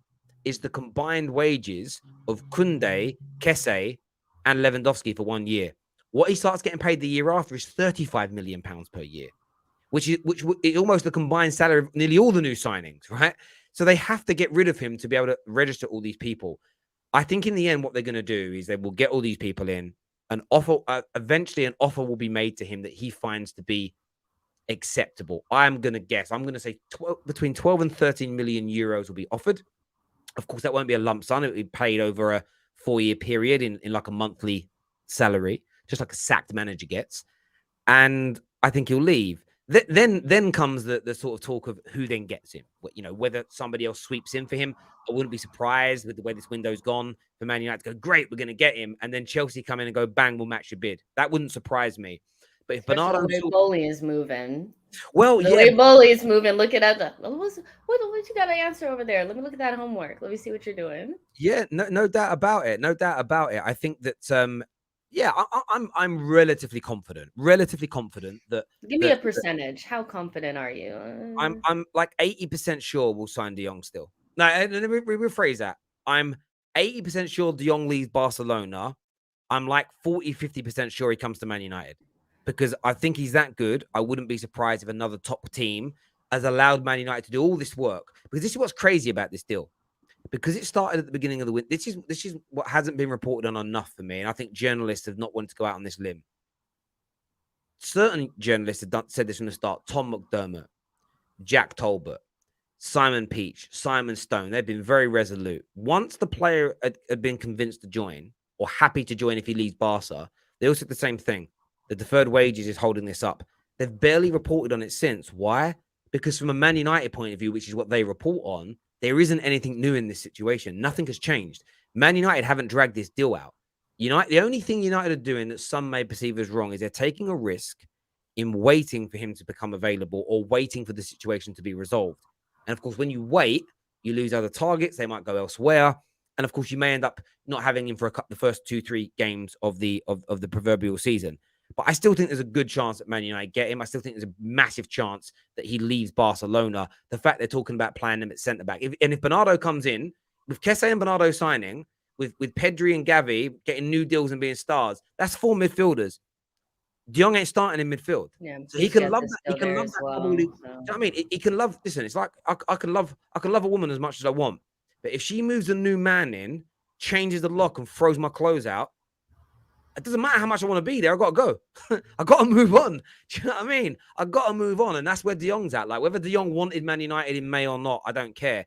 is the combined wages of Kounde, Kesse, and Lewandowski for 1 year. What he starts getting paid the year after is 35 million pounds per year, which is almost the combined salary of nearly all the new signings, right? So they have to get rid of him to be able to register all these people. I think in the end, what they're going to do is they will get all these people in. Eventually an offer will be made to him that he finds to be acceptable. I'm going to guess. I'm going to say between 12 and 13 million euros will be offered. Of course, that won't be a lump sum. It will be paid over a 4-year period in like a monthly salary, just like a sacked manager gets. And I think he'll leave. Then comes the sort of talk of who then gets him. Whether somebody else sweeps in for him. I wouldn't be surprised with the way this window's gone for Man United to go, great, we're going to get him. And then Chelsea come in and go, bang, we'll match your bid. That wouldn't surprise me. But if Bernardo... the way Bowley is moving. Well, the way Bowley is moving, look at that. What you got to answer over there? Let me look at that homework. Let me see what you're doing. Yeah, no doubt about it. No doubt about it. I think that... yeah, I'm relatively confident that. Give me a percentage. How confident are you? I'm like 80% sure we'll sign de Jong still. No, let me rephrase that. I'm 80% sure de Jong leaves Barcelona. I'm like 40-50% sure he comes to Man United because I think he's that good. I wouldn't be surprised if another top team has allowed Man United to do all this work, because this is what's crazy about this deal. Because it started at the beginning of the winter. This is what hasn't been reported on enough for me, and I think journalists have not wanted to go out on this limb. Certain journalists have said this from the start. Tom McDermott, Jack Tolbert, Simon Peach, Simon Stone. They've been very resolute. Once the player had been convinced to join, or happy to join if he leaves Barca, they all said the same thing. The deferred wages is holding this up. They've barely reported on it since. Why? Because from a Man United point of view, which is what they report on, there isn't anything new in this situation. Nothing has changed. Man United haven't dragged this deal out. The only thing United are doing that some may perceive as wrong is they're taking a risk in waiting for him to become available or waiting for the situation to be resolved. And of course, when you wait, you lose other targets. They might go elsewhere. And of course, you may end up not having him for the first 2-3 games of the proverbial season. But I still think there's a good chance that Man United get him. I still think there's a massive chance that he leaves Barcelona. The fact they're talking about playing him at centre-back. If Bernardo comes in, with Kesse and Bernardo signing, with Pedri and Gavi getting new deals and being stars, that's 4 midfielders. Jong ain't starting in midfield. Yeah, So he can love that. He can love that double. You know what I mean? He can love, listen, it's like I can love a woman as much as I want. But if she moves a new man in, changes the lock and throws my clothes out, it doesn't matter how much I want to be there. I got to go. I got to move on. Do you know what I mean? I got to move on. And that's where De Jong's at. Like, whether De Jong wanted Man United in May or not, I don't care.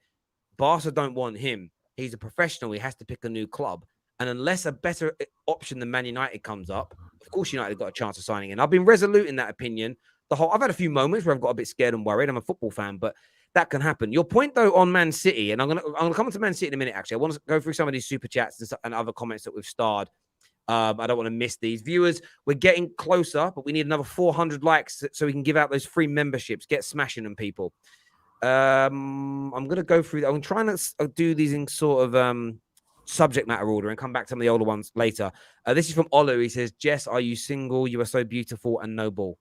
Barca don't want him. He's a professional. He has to pick a new club. And unless a better option than Man United comes up, of course United got a chance of signing in. I've been resolute in that opinion. I've had a few moments where I've got a bit scared and worried. I'm a football fan, but that can happen. Your point, though, on Man City, and I'm gonna come on to Man City in a minute, actually. I want to go through some of these super chats and other comments that we've starred. I don't want to miss these. Viewers, we're getting closer, but we need another 400 likes so we can give out those free memberships. Get smashing them, people. I'm going to go through. I'm trying to do these in sort of subject matter order and come back to some of the older ones later. This is from Olu. He says, Jess, are you single? You are so beautiful and noble.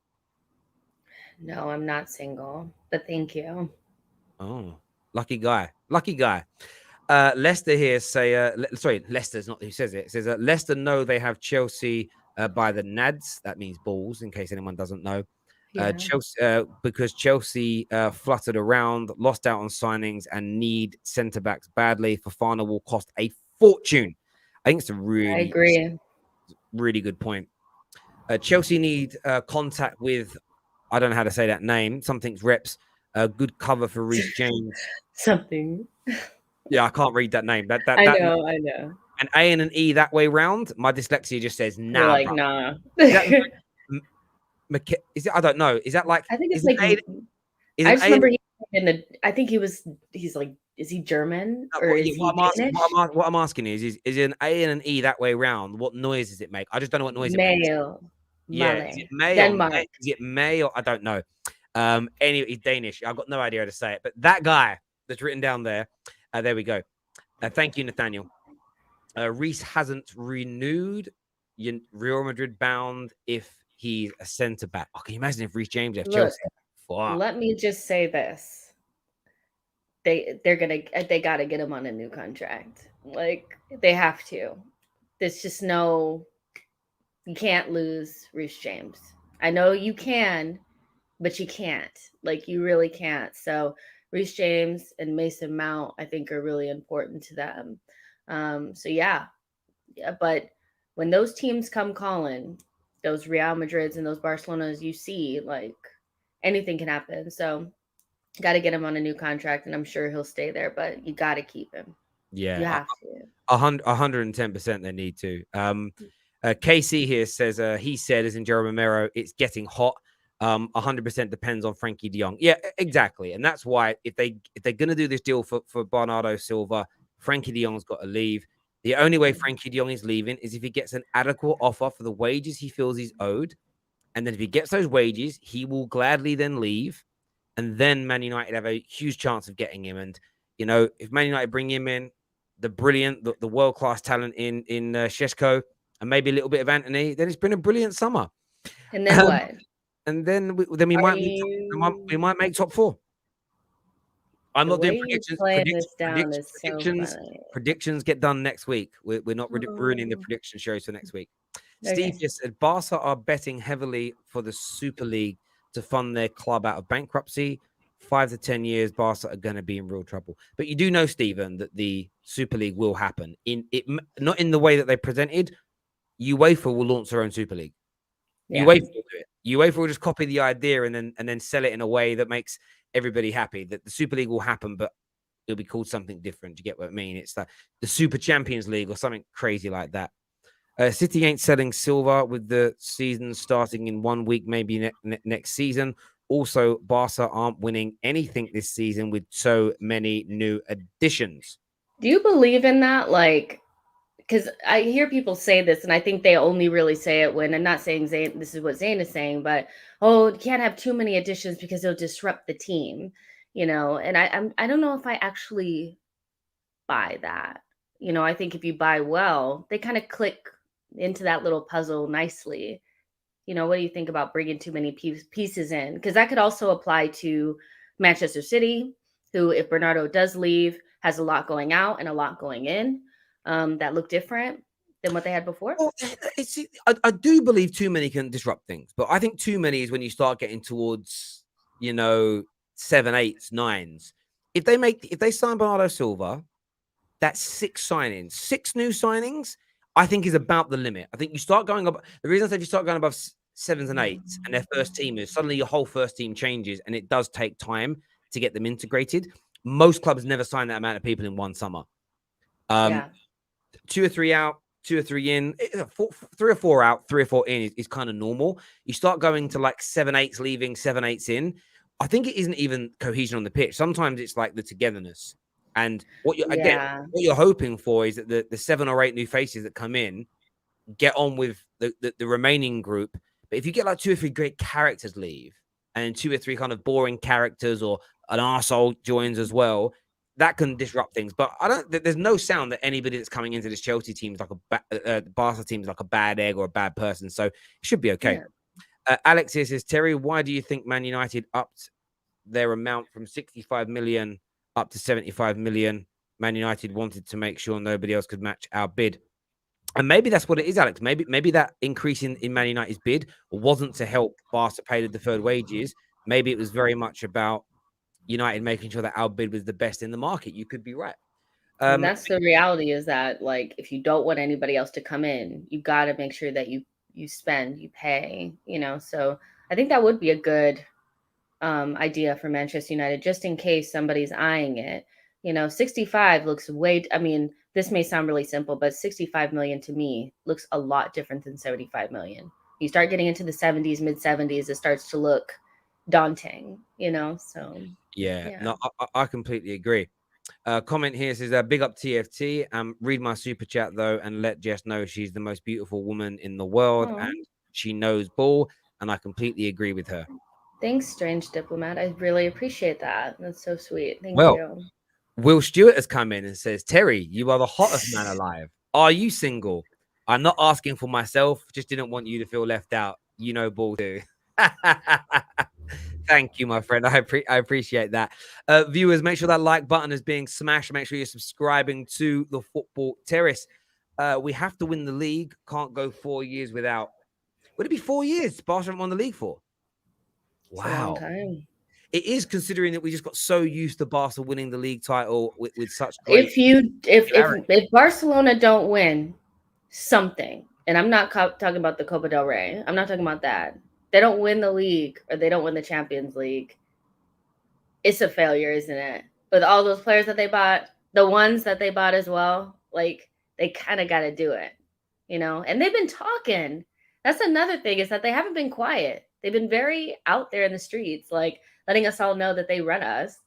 No, I'm not single, but thank you. Oh, lucky guy. Lucky guy. Leicester here say, sorry, Leicester's not who says it. It says, Leicester know they have Chelsea by the nads. That means balls, in case anyone doesn't know. Yeah. Chelsea, because Chelsea fluttered around, lost out on signings, and need centre backs badly. Fofana will cost a fortune. I think it's a really, really good point. Chelsea need contact with, I don't know how to say that name. Something's reps. Good cover for Reece James. Something. Yeah, I can't read that name. I know. An A and an E that way round. My dyslexia just says nah. You're like, nah. Is it? I don't know. Is that like? I think it's like. I just remember I think he's like, is he German or is he Danish? What I'm asking is an A and an E that way round? What noise does it make? I just don't know what noise it makes. Yeah, is it May? Is it May or I don't know. Anyway, he's Danish. I've got no idea how to say it, but that guy that's written down there. There we go. Thank you, Nathaniel. Reece hasn't renewed. Real Madrid bound if he's a centre back. Oh, can you imagine if Reece James left Chelsea? Let me just say this: they got to get him on a new contract. Like they have to. There's just you can't lose Reece James. I know you can, but you can't. Like you really can't. So Reece James and Mason Mount, I think, are really important to them. So yeah, but when those teams come calling, those Real Madrids and those Barcelonas, you see, like anything can happen. So got to get him on a new contract, and I'm sure he'll stay there. But you got to keep him. Yeah, you have to. 110% they need to. KC here says he said, as in Jerome Romero, it's getting hot. 100% depends on Frankie de Jong. Yeah, exactly. And that's why if they're going to do this deal for Bernardo Silva, Frankie de Jong's got to leave. The only way Frankie de Jong is leaving is if he gets an adequate offer for the wages he feels he's owed. And then if he gets those wages, he will gladly then leave. And then Man United have a huge chance of getting him. And, you know, if Man United bring him in, the brilliant, the world-class talent in Sesko, and maybe a little bit of Anthony, then it's been a brilliant summer. And then what? And then we might make top 4. I'm not doing predictions. Predictions get done next week. We're not ruining the prediction shows for next week. Okay. Steve just said Barca are betting heavily for the Super League to fund their club out of bankruptcy. 5 to 10 years, Barca are going to be in real trouble. But you do know, Stephen, that the Super League will happen. Not in the way that they presented. UEFA will launch their own Super League. Yeah. UEFA will do it. UEFA will just copy the idea and then sell it in a way that makes everybody happy. That the Super League will happen, but it'll be called something different. Do you get what I mean? It's like the Super Champions League or something crazy like that. City ain't selling Silva with the season starting in 1 week, maybe next season. Also, Barca aren't winning anything this season with so many new additions. Do you believe in that? Like, because I hear people say this, and I think they only really say it when, I'm not saying Zayn, this is what Zayn is saying, but, oh, you can't have too many additions because it'll disrupt the team, you know? And I don't know if I actually buy that. You know, I think if you buy well, they kind of click into that little puzzle nicely. You know, what do you think about bringing too many pieces in? Because that could also apply to Manchester City, who, if Bernardo does leave, has a lot going out and a lot going in that look different than what they had before. Well, I do believe too many can disrupt things, but I think too many is when you start getting towards, 7, 8s, 9s. If they sign Bernardo Silva, that's 6 signings, 6 new signings, I think is about the limit. I think you start going up. The reason I said you start going above 7s and 8s and their first team is suddenly your whole first team changes, and it does take time to get them integrated. Most clubs never sign that amount of people in one summer. Yeah. 2 or 3 out, 2 or 3 in, 3 or 4 out, 3 or 4 in is kind of normal. You start going to like 7 8s leaving, 7 8s in. I think it isn't even cohesion on the pitch. Sometimes it's like the togetherness. And what you're hoping for is that the 7 or 8 new faces that come in get on with the remaining group. But if you get like 2 or 3 great characters leave and 2 or 3 kind of boring characters or an arsehole joins as well, that can disrupt things. But there's no sound that anybody that's coming into this Chelsea team is like Barca team is like a bad egg or a bad person. So it should be okay. Yeah. Alex here says, Terry, why do you think Man United upped their amount from 65 million up to 75 million? Man United wanted to make sure nobody else could match our bid. And maybe that's what it is, Alex. Maybe that increase in Man United's bid wasn't to help Barca pay the deferred wages. Maybe it was very much about United making sure that our bid was the best in the market. You could be right. And that's the reality, is that, like, if you don't want anybody else to come in, you got to make sure that you spend, you pay, So I think that would be a good idea for Manchester United, just in case somebody's eyeing it. 65 looks I mean, this may sound really simple, but 65 million to me looks a lot different than 75 million. You start getting into the 70s, mid 70s, it starts to look daunting, So yeah. No, I completely agree. Comment here says, big up TFT. Read my super chat though, and let Jess know she's the most beautiful woman in the world. Aww. And she knows ball, and I completely agree with her. Thanks, strange diplomat. I really appreciate that. That's so sweet. Thank you. Will Stewart has come in and says, Terry, you are the hottest man alive. Are you single? I'm not asking for myself, just didn't want you to feel left out. You know ball too. Thank you, my friend. I appreciate that. Viewers, make sure that like button is being smashed. Make sure you're subscribing to the Football Terrace. We have to win the league. Can't go 4 years without. Would it be 4 years Barca haven't won the league for? Wow. It's a long time. It is, considering that we just got so used to Barca winning the league title with such great. If Barcelona don't win something, and I'm not talking about the Copa del Rey, I'm not talking about that. They don't win the league, or they don't win the Champions League, it's a failure, isn't it? With all those players that they bought, the ones that they bought as well, like, they kind of got to do it, And they've been talking. That's another thing, is that they haven't been quiet. They've been very out there in the streets, like letting us all know that they run us,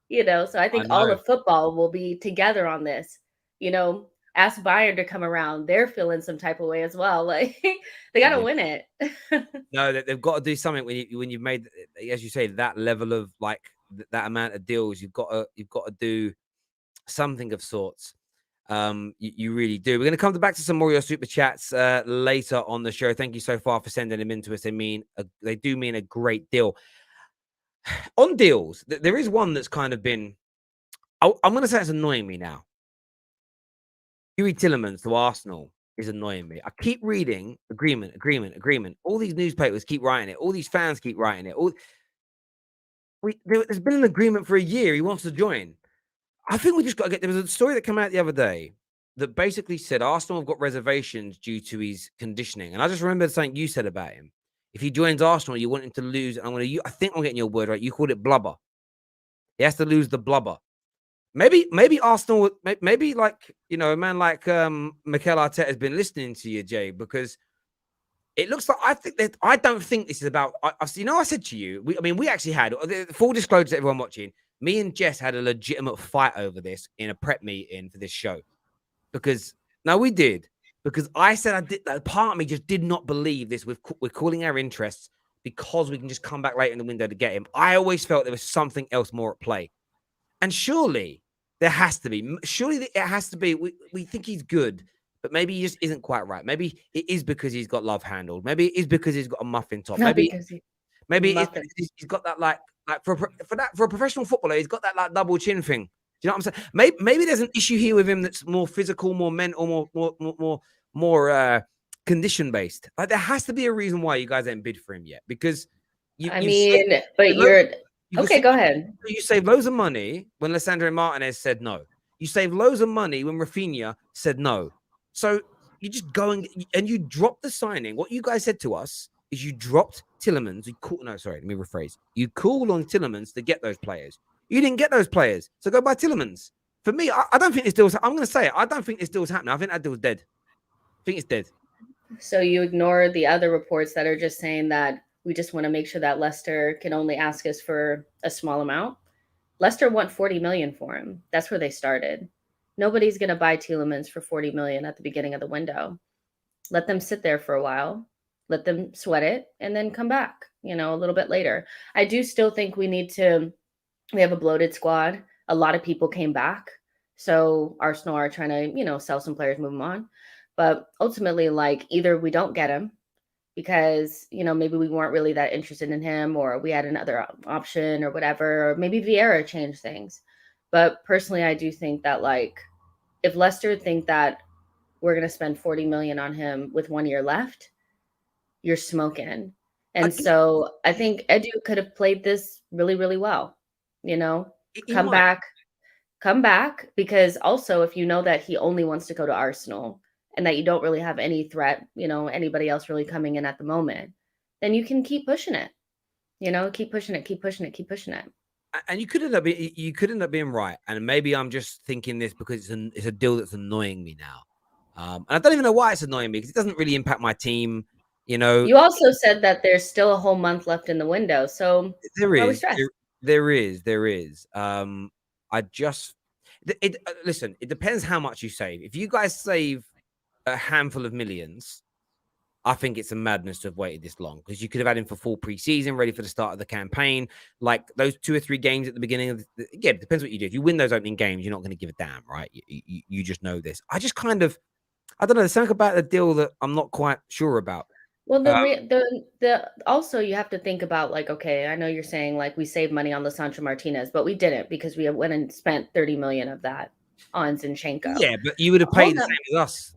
So I think all of football will be together on this, Ask Bayern to come around. They're feeling some type of way as well. Like, they got to win it. No, they've got to do something when you've made, as you say, that level of, like, that amount of deals. You've got to do something of sorts. You really do. We're going to come back to some more of your super chats later on the show. Thank you so far for sending them in to us. They do mean a great deal. On deals, there is one that's kind of been, I'm going to say it's annoying me now. Youri Tielemans to Arsenal is annoying me. I keep reading agreement. All these newspapers keep writing it. All these fans keep writing it. There's been an agreement for a year. He wants to join. I think we just got to there was a story that came out the other day that basically said Arsenal have got reservations due to his conditioning. And I just remember something you said about him. If he joins Arsenal, you want him to lose. I think I'm getting your word right. You called it blubber. He has to lose the blubber. Maybe Arsenal, maybe like, a man like Mikel Arteta has been listening to you, Jay, because it looks like, I don't think this is about, I said to you, we actually had, full disclosure to everyone watching, me and Jess had a legitimate fight over this in a prep meeting for this show. Because I said part of me just did not believe this. We're calling our interests because we can just come back later in the window to get him. I always felt there was something else more at play. And surely there has to be. Surely it has to be. We think he's good, but maybe he just isn't quite right. Maybe it is because he's got love handled. Maybe it is because he's got a muffin top. Not Maybe because he it's muffin. because he's got that like for a professional footballer, he's got that like double chin thing. Do you know what I'm saying? Maybe there's an issue here with him that's more physical, more mental, more condition based. Like there has to be a reason why you guys ain't bid for him yet, because I you mean, but you're okay. Go ahead. you save loads of money when Lissandro Martinez said no. You save loads of money when Rafinha said no. So you just go and you drop the signing. What you guys said to us is you dropped Tielemans. Let me rephrase. You called on Tielemans to get those players. You didn't get those players, so go buy Tielemans. For me, I don't think this deal's. I'm going to say it. I don't think this deal's happening. I think that deal's dead. I think it's dead. So you ignore the other reports that are just saying that we just want to make sure that Leicester can only ask us for a small amount. Leicester want 40 million for him. That's where they started. Nobody's going to buy Tielemans for 40 million at the beginning of the window. Let them sit there for a while, let them sweat it, and then come back, a little bit later. I do still think we have a bloated squad. A lot of people came back. So Arsenal are trying to, sell some players, move them on. But ultimately, like, either we don't get him because, maybe we weren't really that interested in him, or we had another option or whatever, or maybe Vieira changed things. But personally, I do think that, like, if Leicester think that we're going to spend 40 million on him with 1 year left, you're smoking. And so I think Edu could have played this really, really well. Come back, because also if you know that he only wants to go to Arsenal and that you don't really have any threat, anybody else really coming in at the moment, then you can keep pushing it. Keep pushing it. And you could end up being right. And maybe I'm just thinking this because it's a deal that's annoying me now. And I don't even know why it's annoying me, because it doesn't really impact my team. You also said that there's still a whole month left in the window, so there is. Listen. It depends how much you save. If you guys save a handful of millions, I think it's a madness to have waited this long, because you could have had him for full preseason, ready for the start of the campaign. Like those 2 or 3 games at the beginning of it depends what you do. If you win those opening games, you're not going to give a damn, right? You just know this. I just kind of, I don't know. There's something about the deal that I'm not quite sure about. Well, also you have to think about, like, okay, I know you're saying like we saved money on Lisandro Martinez, but we didn't, because we went and spent 30 million of that on Zinchenko. Yeah, but you would have paid the same as us.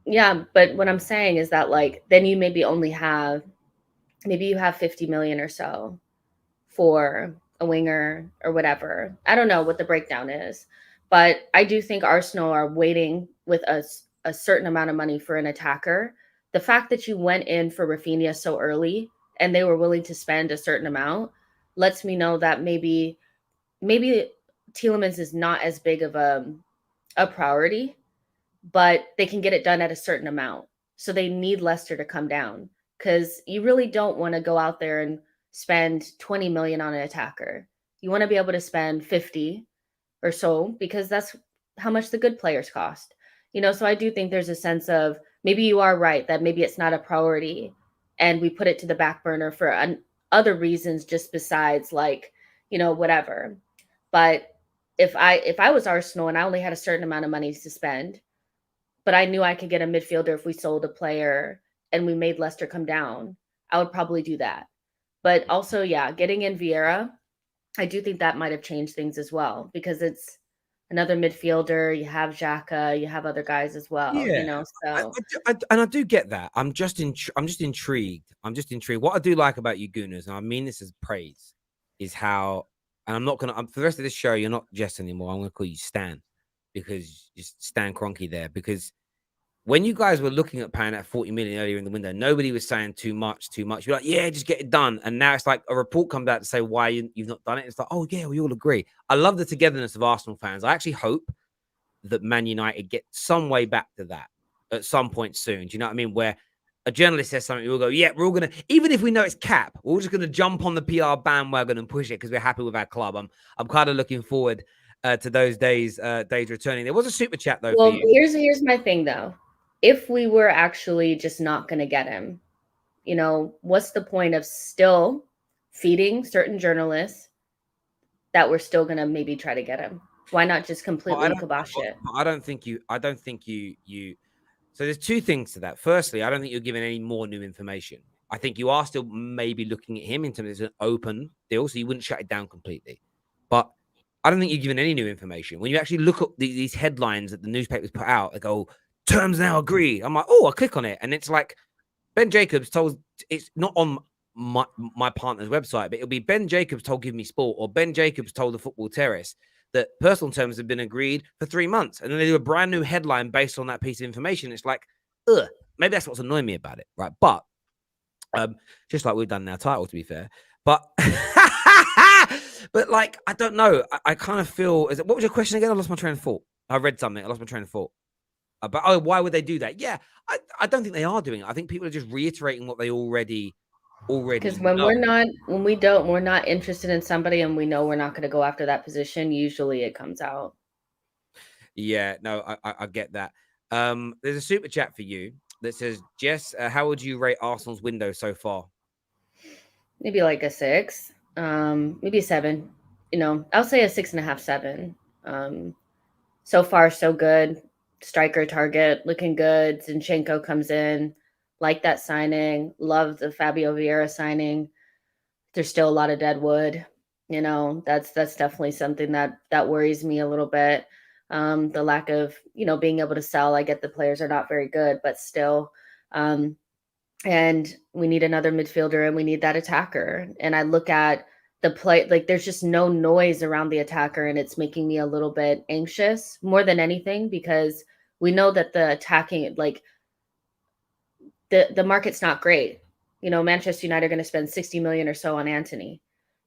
Yeah, but what I'm saying is that, like, then you maybe you have 50 million or so for a winger or whatever. I don't know what the breakdown is, but I do think Arsenal are waiting with a certain amount of money for an attacker. The fact that you went in for Rafinha so early and they were willing to spend a certain amount lets me know that maybe Tielemans is not as big of a priority, but they can get it done at a certain amount. So they need Leicester to come down, because you really don't want to go out there and spend 20 million on an attacker. You want to be able to spend 50 or so, because that's how much the good players cost. So I do think there's a sense of, maybe you are right that maybe it's not a priority and we put it to the back burner for other reasons, just besides, like, whatever. But if I was Arsenal and I only had a certain amount of money to spend, but I knew I could get a midfielder if we sold a player and we made Leicester come down, I would probably do that. But also, yeah, getting in Vieira, I do think that might have changed things as well, because it's another midfielder. You have Xhaka, you have other guys as well. Yeah, so I do get that. I'm just intrigued. What I do like about you Gooners, and I mean this as praise, is how, and I'm not gonna, for the rest of this show, you're not Jess anymore. I'm gonna call you Stan, because just Stan Kroenke there. Because when you guys were looking at paying that 40 million earlier in the window, nobody was saying too much. You're like, yeah, just get it done. And now it's like a report comes out to say why you've not done it. It's like, oh yeah, we all agree. I love the togetherness of Arsenal fans. I actually hope that Man United get some way back to that at some point soon. Do you know what I mean? Where a journalist says something, we'll go, yeah, we're all going to, even if we know it's cap, we're just going to jump on the PR bandwagon and push it because we're happy with our club. I'm kind of looking forward to those days returning. There was a super chat though. Well, here's my thing though. If we were actually just not going to get him, what's the point of still feeding certain journalists that we're still going to maybe try to get him? Why not just completely kibosh it? I don't think you. So there's two things to that. Firstly, I don't think you're giving any more new information. I think you are still maybe looking at him in terms of an open deal, so you wouldn't shut it down completely. But I don't think you're giving any new information. When you actually look at these headlines that the newspapers put out, they go, terms now agreed. I'm like, oh, I click on it. And it's like, Ben Jacobs told, it's not on my partner's website, but it'll be Ben Jacobs told Give Me Sport, or Ben Jacobs told the Football Terrace that personal terms have been agreed for 3 months. And then they do a brand new headline based on that piece of information. It's like, ugh, maybe that's what's annoying me about it, right? But just like we've done in our title, to be fair. But but like, I don't know. I kind of feel, what was your question again? I lost my train of thought. I read something. I lost my train of thought. But why would they do that? Yeah, I don't think they are doing it. I think people are just reiterating what they already Because when know. we're not interested in somebody and we know we're not going to go after that position, usually it comes out. Yeah, no, I get that. There's a super chat for you that says, Jess, how would you rate Arsenal's window so far? Maybe like a 6, maybe a 7. I'll say a 6.5, 7. So far, so good. Striker target looking good. Zinchenko comes in. Like that signing. Love the Fabio Vieira signing. There's still a lot of dead wood. That's definitely something that worries me a little bit. The lack of, being able to sell. I get the players are not very good, but still. And we need another midfielder and we need that attacker. And I look at the play, like there's just no noise around the attacker, and it's making me a little bit anxious more than anything, because we know that the attacking, like the market's not great. Manchester United are going to spend 60 million or so on Anthony.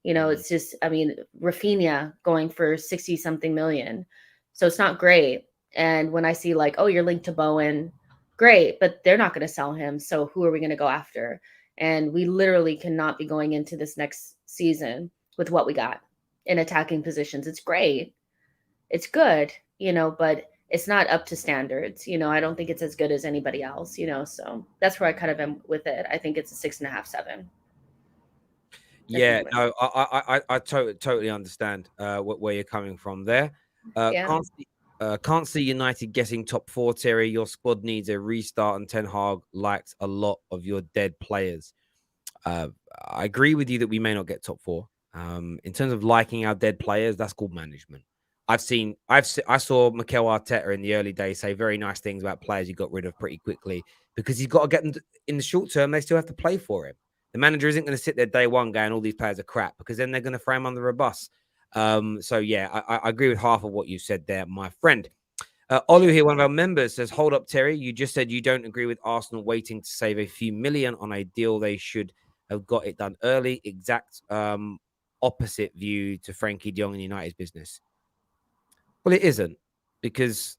It's just, Rafinha going for 60 something million. So it's not great. And when I see like, oh, you're linked to Bowen, great, but they're not going to sell him. So who are we going to go after? And we literally cannot be going into this next season with what we got in attacking positions. It's great. It's good, but it's not up to standards. I don't think it's as good as anybody else, so that's where I kind of am with it. I think it's a 6.5, 7. Yeah, no, I totally understand where you're coming from there. Yeah. Can't see United getting top 4, Terry. Your squad needs a restart, and Ten Hag likes a lot of your dead players. I agree with you that we may not get top 4. In terms of liking our dead players, that's called management. I saw Mikel Arteta in the early days say very nice things about players he got rid of pretty quickly, because he's got to get them in the short term. They still have to play for him. The manager isn't going to sit there day one going, all these players are crap, because then they're going to throw him under a bus. So yeah, I agree with half of what you said there, my friend. Olu here, one of our members, says, hold up, Terry. You just said you don't agree with Arsenal waiting to save a few million on a deal. They should have got it done early. Exact opposite view to Frankie de Jong and United's business. Well, it isn't, because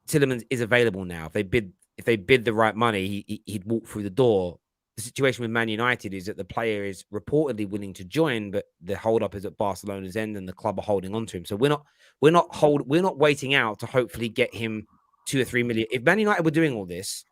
Tielemans is available now. If they bid the right money, he'd walk through the door. The situation with Man United is that the player is reportedly willing to join, but the hold-up is at Barcelona's end, and the club are holding on to him. So we're not waiting out to hopefully get him 2 or 3 million. If Man United were doing all this,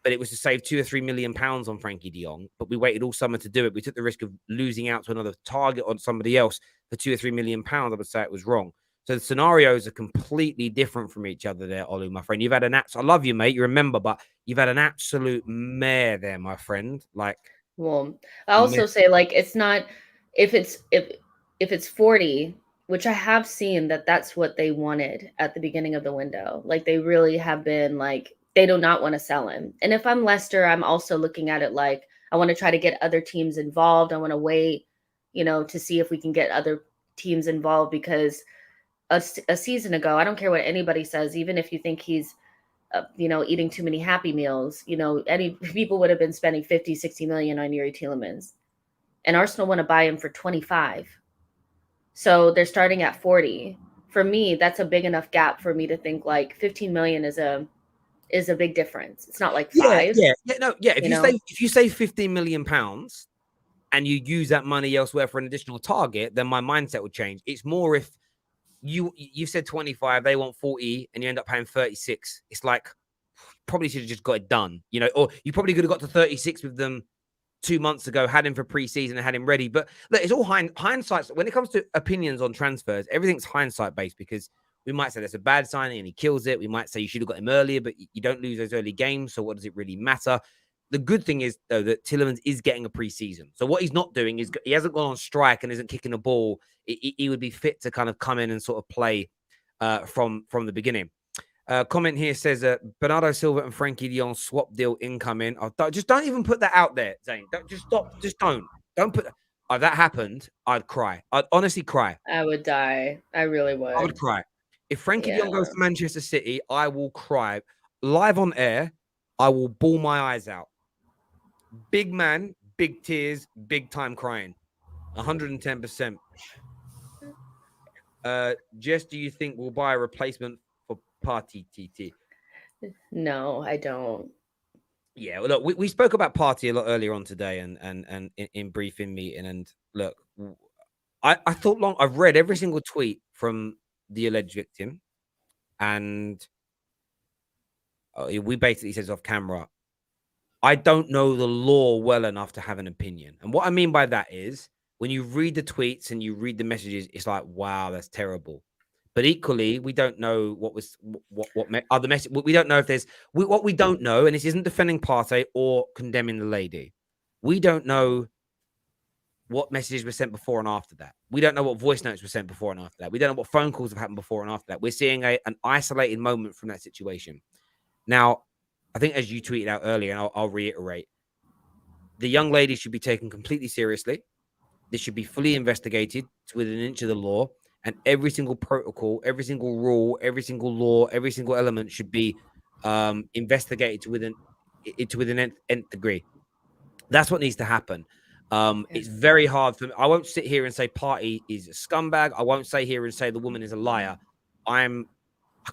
but it was to save 2 or 3 million pounds on Frankie de Jong, but we waited all summer to do it, we took the risk of losing out to another target on somebody else for 2 or 3 million pounds, I would say it was wrong. So the scenarios are completely different from each other there, Olu, my friend. You've had I love you, mate. You remember, but you've had an absolute mare there, my friend. Like, well, I also say, like, it's not, if it's 40, which I have seen that's what they wanted at the beginning of the window. Like, they really have been like, they do not want to sell him. And if I'm Leicester, I'm also looking at it like, I want to try to get other teams involved. I want to wait, to see if we can get other teams involved, because a season ago, I don't care what anybody says, even if you think he's, eating too many Happy Meals, any people would have been spending 50, 60 million on Youri Tielemans, and Arsenal want to buy him for 25. So they're starting at 40. For me, that's a big enough gap for me to think like 15 million is a big difference. It's not like 5. If you save 15 million pounds and you use that money elsewhere for an additional target, then my mindset would change. It's more if you said 25, they want 40, and you end up paying 36. It's like, probably should have just got it done, or you probably could have got to 36 with them 2 months ago, had him for pre-season and had him ready. But look, it's all hindsight. When it comes to opinions on transfers, everything's hindsight based, because We might say that's a bad signing and he kills it. We might say you should have got him earlier, but you don't lose those early games. So what does it really matter? The good thing is, though, that Tielemans is getting a preseason. So what he's not doing is he hasn't gone on strike and isn't kicking a ball. He would be fit to kind of come in and sort of play from the beginning. Comment here says Bernardo Silva and Frankie de Jong swap deal incoming. Just don't even put that out there, Zane. Just stop. Just don't put that. If that happened, I'd cry. I'd honestly cry. I would die. I really would. I would cry. If Frankie de Jong goes to Manchester City, I will cry. Live on air, I will bawl my eyes out. Big man, big tears, big time crying. 110%. Jess, do you think we'll buy a replacement for Partey TT? No, I don't. Yeah, well, look, we spoke about Partey a lot earlier on today, and in briefing meeting, and look, I thought long. I've read every single tweet from the alleged victim, and we basically says off camera, I don't know the law well enough to have an opinion. And what I mean by that is when you read the tweets and you read the messages, it's like, wow, that's terrible. But equally, we don't know what other message. We don't know if there's what we don't know, and this isn't defending Partey or condemning the lady. We don't know what messages were sent before and after that. We don't know what voice notes were sent before and after that. We don't know what phone calls have happened before and after that. We're seeing an isolated moment from that situation. Now, I think as you tweeted out earlier, and I'll reiterate, the young lady should be taken completely seriously. This should be fully investigated to within an inch of the law, and every single protocol, every single rule, every single law, every single element should be investigated to within nth degree. That's what needs to happen. It's very hard for me. I won't sit here and say Partey is a scumbag. I won't sit here and say the woman is a liar. I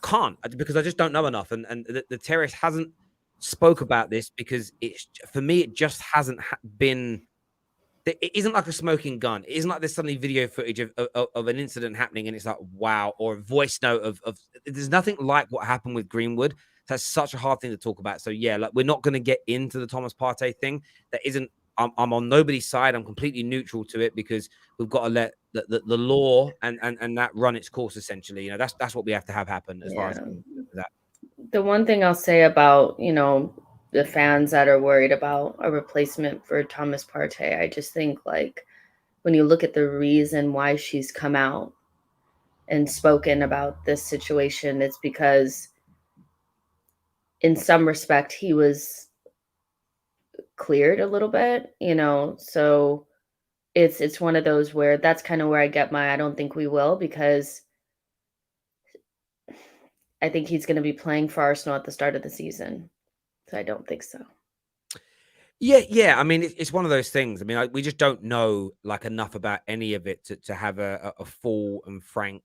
can't, because I just don't know enough. And the Terrace hasn't spoke about this because it's, for me, it just hasn't been. It isn't like a smoking gun. It isn't like there's suddenly video footage of an incident happening and it's like, wow, or a voice note of there's nothing like what happened with Greenwood. That's such a hard thing to talk about. So yeah, like we're not going to get into the Thomas Partey thing. That isn't. I'm on nobody's side. I'm completely neutral to it because we've got to let the law and that run its course. Essentially, you know, that's what we have to have happen as far as that. The one thing I'll say about, you know, the fans that are worried about a replacement for Thomas Partey, I just think, like, when you look at the reason why she's come out and spoken about this situation, it's because in some respect he was cleared a little bit, you know. So it's one of those where that's kind of where I get my I don't think we will, because I think he's going to be playing for Arsenal at the start of the season. So I don't think so. Yeah. I mean, it's one of those things. I mean, we just don't know like enough about any of it to have a full and frank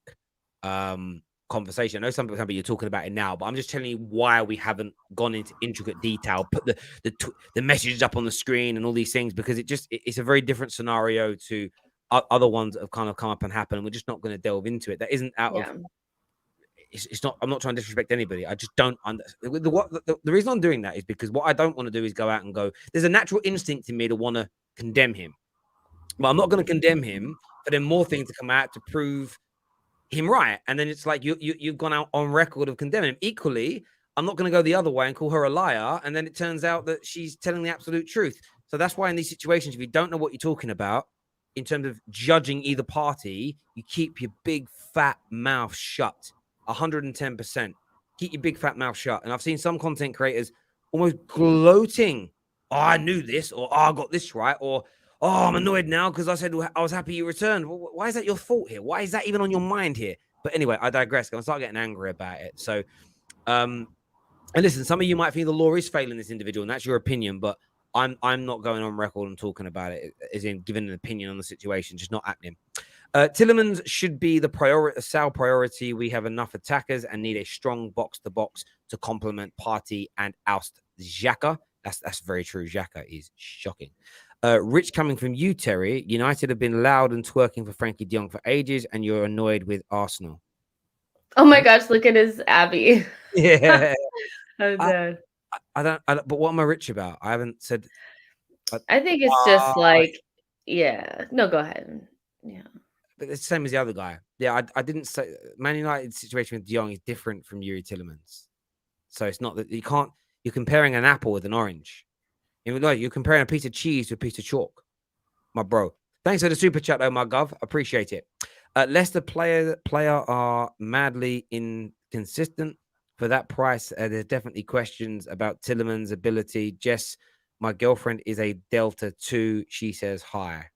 conversation. I know some people you're talking about it now, but I'm just telling you why we haven't gone into intricate detail, put the messages up on the screen and all these things, because it's a very different scenario to other ones that have kind of come up and happened. And we're just not going to delve into it. That isn't out of. It's not. I'm not trying to disrespect anybody. I just don't. The reason I'm doing that is because what I don't want to do is go out and go. There's a natural instinct in me to want to condemn him, but I'm not going to condemn him for then more things to come out to prove him right. And then it's like you've gone out on record of condemning him. Equally, I'm not going to go the other way and call her a liar, and then it turns out that she's telling the absolute truth. So that's why in these situations, if you don't know what you're talking about in terms of judging either party, you keep your big fat mouth shut. 110%. Keep your big fat mouth shut. And I've seen some content creators almost gloating. Oh, I knew this, or oh, I got this right, or oh, I'm annoyed now because I said I was happy you returned. Well, why is that your fault here? Why is that even on your mind here? But anyway, I digress. I'm going to start getting angry about it. So, and listen, some of you might think the law is failing this individual, and that's your opinion, but I'm not going on record and talking about it as in giving an opinion on the situation. Just not happening. Tielemans should be the sale priority. We have enough attackers and need a strong box-to-box to complement Partey and oust Xhaka. That's very true. Xhaka is shocking. Rich coming from you, Terry. United have been loud and twerking for Frankie de Jong for ages, and you're annoyed with Arsenal. Oh my gosh, look at his Abby. Yeah. I'm dead. I don't, but what am I rich about? I haven't said. I think it's just like, yeah. No, go ahead. Yeah. But it's the same as the other guy. Yeah, I didn't say Man United's situation with Jong is different from Youri Tielemans. So it's not that you're comparing an apple with an orange. You're comparing a piece of cheese to a piece of chalk, my bro. Thanks for the super chat, though, my gov. Appreciate it. Leicester player are madly inconsistent for that price. There's definitely questions about Tielemans' ability. Jess, my girlfriend is a Delta 2. She says hi.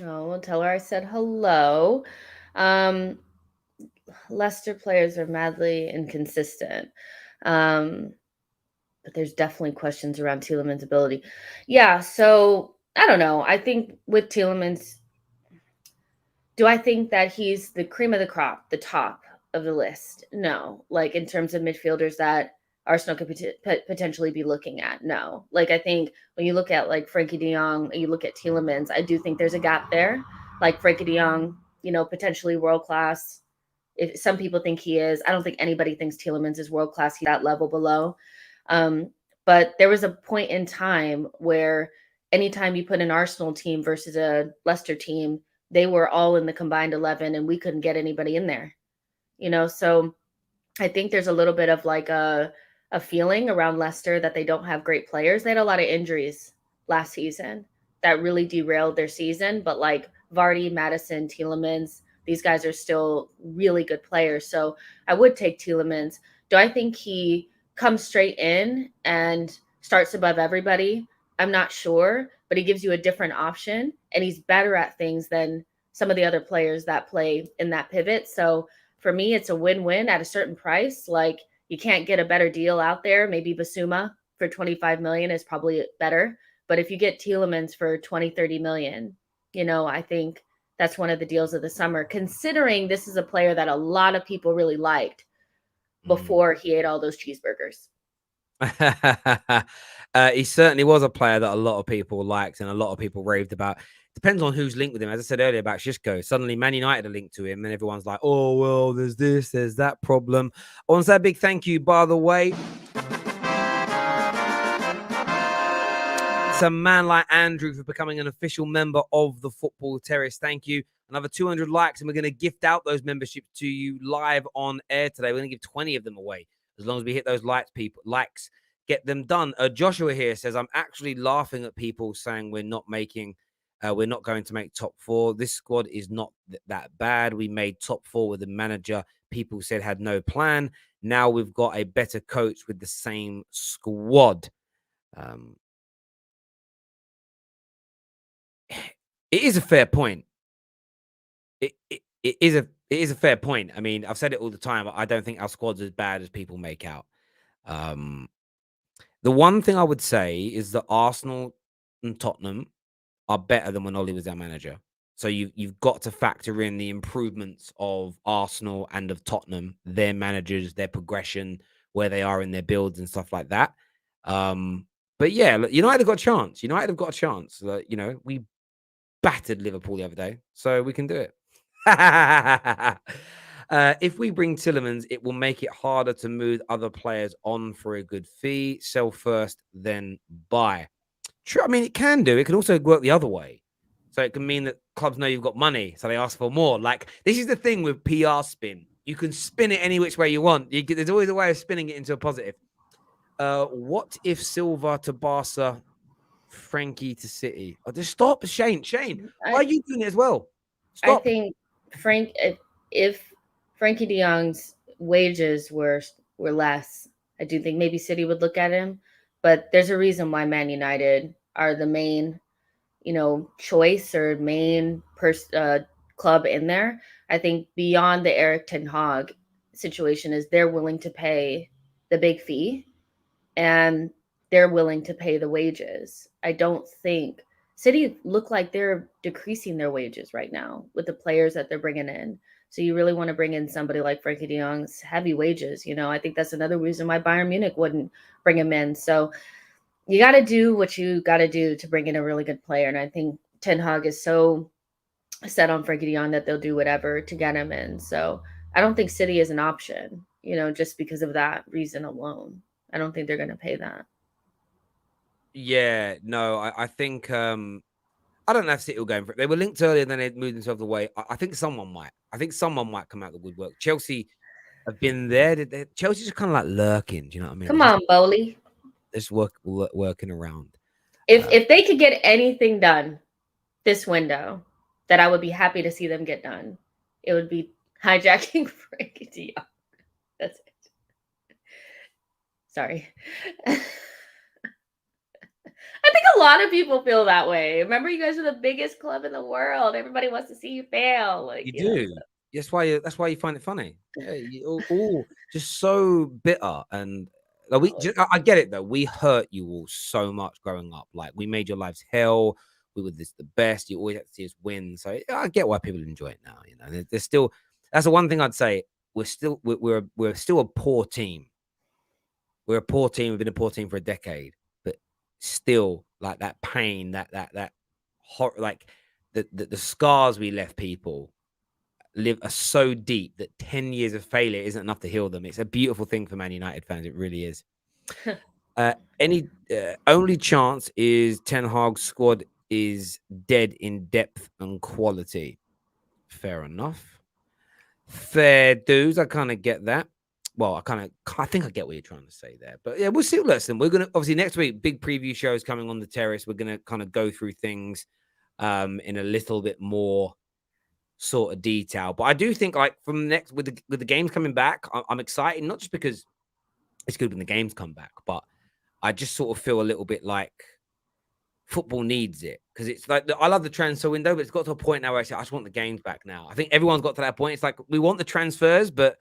Oh, we'll tell her I said hello. Leicester players are madly inconsistent. But there's definitely questions around Tielemans' ability. Yeah, so I don't know. I think with Tielemans, do I think that he's the cream of the crop, the top of the list? No. Like in terms of midfielders that Arsenal could potentially be looking at? No. Like I think when you look at like Frankie de Jong, you look at Tielemans, I do think there's a gap there. Like Frankie de Jong, potentially world class. If some people think he is, I don't think anybody thinks Tielemans is world class. He's that level below. But there was a point in time where anytime you put an Arsenal team versus a Leicester team, they were all in the combined 11 and we couldn't get anybody in there, So I think there's a little bit of like a feeling around Leicester that they don't have great players. They had a lot of injuries last season that really derailed their season. But like Vardy, Maddison, Tielemans, these guys are still really good players. So I would take Tielemans. Do I think he comes straight in and starts above everybody? I'm not sure, but he gives you a different option and he's better at things than some of the other players that play in that pivot. So for me, it's a win-win at a certain price. Like you can't get a better deal out there. Maybe Basuma for 25 million is probably better. But if you get Tielemans for 20, 30 million, I think that's one of the deals of the summer, considering this is a player that a lot of people really liked before he ate all those cheeseburgers. He certainly was a player that a lot of people liked and a lot of people raved about. Depends on who's linked with him. As I said earlier about Sesko, suddenly Man United are linked to him, and everyone's like, "Oh well, there's this, there's that problem." I want to say a big thank you, by the way, to a man like Andrew for becoming an official member of the Football Terrace. Thank you. Another 200 likes, and we're going to gift out those memberships to you live on air today. We're going to give 20 of them away as long as we hit those likes. Get them done. Joshua here says, I'm actually laughing at people saying we're not going to make top four. This squad is not that bad. We made top four with a manager people said had no plan. Now we've got a better coach with the same squad. It is a fair point. It is a fair point. I mean, I've said it all the time. I don't think our squad's as bad as people make out. The one thing I would say is that Arsenal and Tottenham are better than when Ollie was our manager. So you've got to factor in the improvements of Arsenal and of Tottenham, their managers, their progression, where they are in their builds and stuff like that. But yeah, look, United have got a chance. We battered Liverpool the other day, so we can do it. If we bring Tielemans, it will make it harder to move other players on for a good fee. Sell first, then buy. True. I mean, it can do. It can also work the other way. So it can mean that clubs know you've got money, so they ask for more. Like, this is the thing with PR spin. You can spin it any which way you want. There's always a way of spinning it into a positive. What if Silva to Barca, Frankie to City? Oh, just stop, Shane. Why are you doing it as well? Stop. I think if Frankie de Jong's wages were less, I do think maybe City would look at him. But there's a reason why Man United are the main, choice or main club in there. I think beyond the Erik ten Hag situation is they're willing to pay the big fee and they're willing to pay the wages. I don't think City look like they're decreasing their wages right now with the players that they're bringing in. So you really want to bring in somebody like Frankie de Jong's heavy wages. I think that's another reason why Bayern Munich wouldn't bring him in. So you got to do what you got to do to bring in a really good player. And I think Ten Hag is so set on Frankie de Jong that they'll do whatever to get him in. So I don't think City is an option, just because of that reason alone. I don't think they're going to pay that. Yeah, no, I think I don't know if City will go for it. They were linked earlier, and then they moved themselves away. I think someone might. I think someone might come out of the woodwork. Chelsea have been there. Chelsea's just kind of like lurking. Do you know what I mean? Come on, Bowley. Just working around. If they could get anything done this window that I would be happy to see them get done, it would be hijacking Frankie de Jong. That's it. Sorry. I think a lot of people feel that way. Remember, you guys are the biggest club in the world. Everybody wants to see you fail. Like You do. know, so. That's why you find it funny. Yeah, you all just so bitter, and like I get it though. We hurt you all so much growing up. Like we made your lives hell. We were the best. You always had to see us win. So I get why people enjoy it now. You know, there's still, that's the one thing I'd say. We're still a poor team. We're a poor team. We've been a poor team for a decade, but still, like that pain, that horror, like the scars we left people are so deep that 10 years of failure isn't enough to heal them. It's a beautiful thing for Man United fans. It really is. Only chance is Ten Hag's squad is dead in depth and quality. Fair enough. Fair dues. I kind of get that. Well, I think I get what you're trying to say there. But yeah, we'll see. Listen, we're gonna obviously next week, big preview shows coming on the terrace. We're gonna kind of go through things in a little bit more sort of detail. But I do think like from next with the games coming back, I'm excited, not just because it's good when the games come back, but I just sort of feel a little bit like football needs it, because it's like I love the transfer window, but it's got to a point now where I say I just want the games back now. I think everyone's got to that point. It's like we want the transfers, but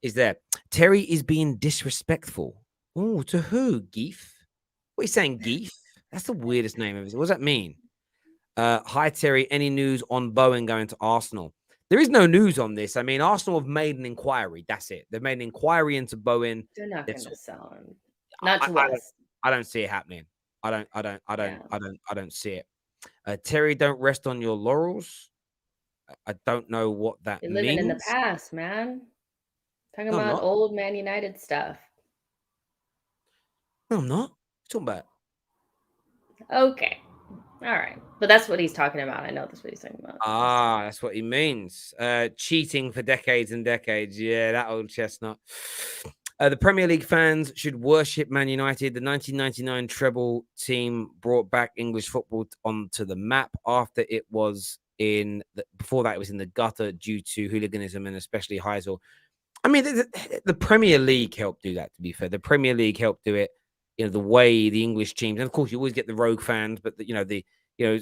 is there? Terry is being disrespectful. Oh, to who? Geef? What are you saying, Geef? That's the weirdest name of it. What does that mean? Hi, Terry. Any news on Bowen going to Arsenal? There is no news on this. I mean, Arsenal have made an inquiry. That's it. They've made an inquiry into Bowen. They're not going to sell him. Not to us. I don't see it happening. I don't see it. Terry, don't rest on your laurels. I don't know what that You're means. living in the past, man. Talking about old Man United stuff. No, I'm not. What are you talking about? Okay. All right. But that's what he's talking about. I know that's what he's talking about. Ah, that's what he means. Cheating for decades and decades. Yeah, that old chestnut. The Premier League fans should worship Man United. The 1999 treble team brought back English football onto the map after it was before that it was in the gutter due to hooliganism and especially Heysel. I mean, the Premier League helped do that, to be fair. The Premier League helped do it, you know, the way the English teams, and of course you always get the rogue fans, but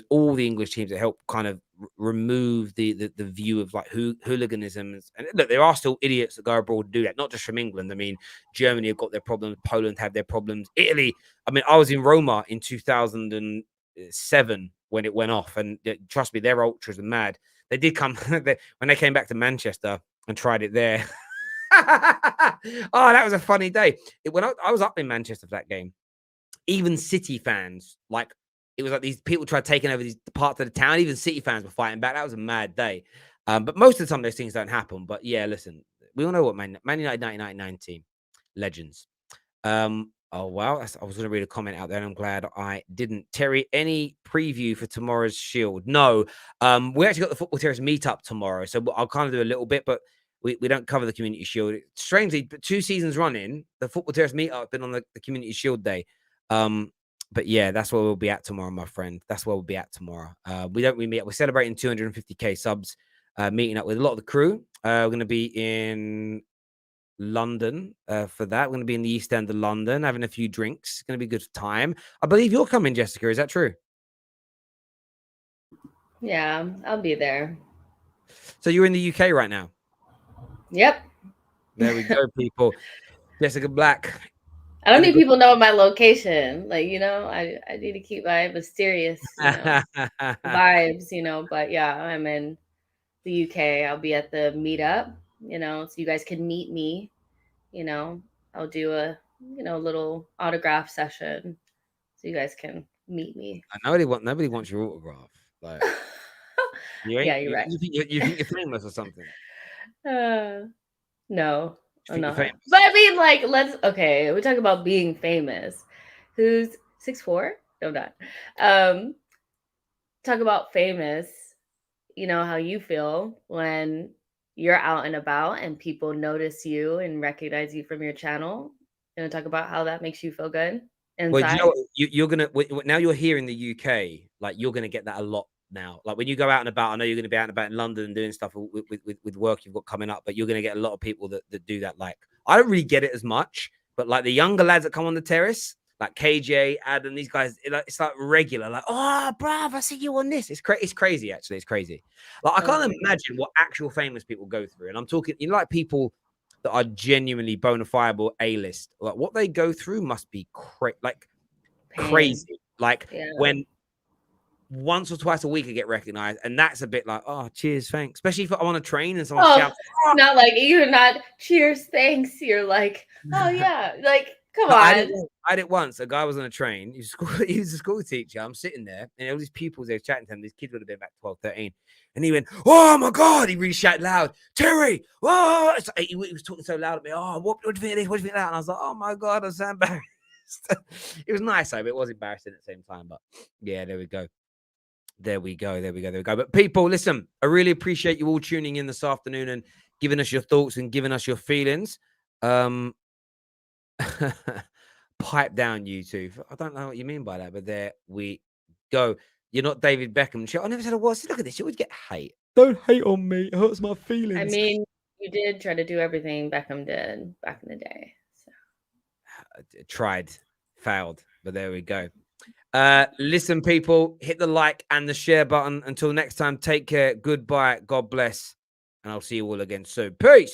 all the English teams that help kind of remove the view of like hooliganism. And look, there are still idiots that go abroad and do that, not just from England. I mean, Germany have got their problems. Poland have their problems. Italy. I mean, I was in Roma in 2007 when it went off, and trust me, their ultras are mad. They did come when they came back to Manchester and tried it there. Oh, that was a funny day. When I was up in Manchester for that game, even City fans, like, it was like these people tried taking over these parts of the town. Even City fans were fighting back. That was a mad day. But most of the time, those things don't happen. But yeah, listen, we all know what Man United 1999 team, legends. Oh wow, I was going to read a comment out there, and I'm glad I didn't. Terry, any preview for tomorrow's Shield? No. We actually got the Football Terrace meetup tomorrow, so I'll kind of do a little bit, but we don't cover the Community Shield. Strangely, 2 seasons running, the Football Terrace meetup has been on the Community Shield day. But yeah, that's where we'll be at tomorrow, my friend. That's where we'll be at tomorrow. We're celebrating 250k subs, meeting up with a lot of the crew. We're going to be in London for that. We're going to be in the East End of London, having a few drinks. It's going to be a good time. I believe you're coming, Jessica. Is that true? Yeah, I'll be there. So you're in the UK right now? Yep. There we go, people. Jessica Black. I don't need people knowing my location. Like, I need to keep my mysterious vibes, but yeah, I'm in the UK. I'll be at the meetup, so you guys can meet me. I'll do a, little autograph session so you guys can meet me. Nobody wants your autograph. Like, yeah, you're right. You think you're famous or something? No. I'm not. But I mean, like, we talk about being famous. Who's 6'4"? No, not. talk about famous, you know, how you feel when you're out and about and people notice you and recognize you from your channel. You know, talk about how that makes you feel good Well, you know, inside. you're gonna now you're here in the UK, like you're gonna get that a lot now. Like when you go out and about, I know you're gonna be out and about in London and doing stuff with work you've got coming up, but you're gonna get a lot of people that do that. Like I don't really get it as much, but like the younger lads that come on the terrace, like KJ, Adam, these guys, it's like regular, like, oh, bruv, I see you on this. It's crazy, actually. It's crazy. Like I can't imagine what actual famous people go through. And I'm talking, you know, like people that are genuinely bona fide A-list, like what they go through must be crazy. Like when once or twice a week I get recognized, and that's a bit like, oh, cheers, thanks. Especially if I'm on a train and someone shouts, oh, not like you're not cheers, thanks. You're like, oh yeah, like come on. I did it once. A guy was on a train. He was a school teacher. I'm sitting there, and all these people they were chatting to him. These kids would have been back 12, 13. And he went, oh my God. He really shouted loud, Terry. Oh, he was talking so loud at me. Oh, what do you think of this? What do you think of that? And I was like, oh my God, I'm so embarrassed. It was nice, though, but it was embarrassing at the same time. But yeah, there we go. There we go. But people, listen, I really appreciate you all tuning in this afternoon and giving us your thoughts and giving us your feelings. Pipe down, YouTube. I don't know what you mean by that, but there we go. You're not David Beckham. I never said I was. Look at this. You always get hate. Don't hate on me. It hurts my feelings. I mean, you did try to do everything Beckham did back in the day. So. Tried, failed, but there we go. Listen, people, hit the like and the share button. Until next time, take care. Goodbye. God bless. And I'll see you all again soon. Peace.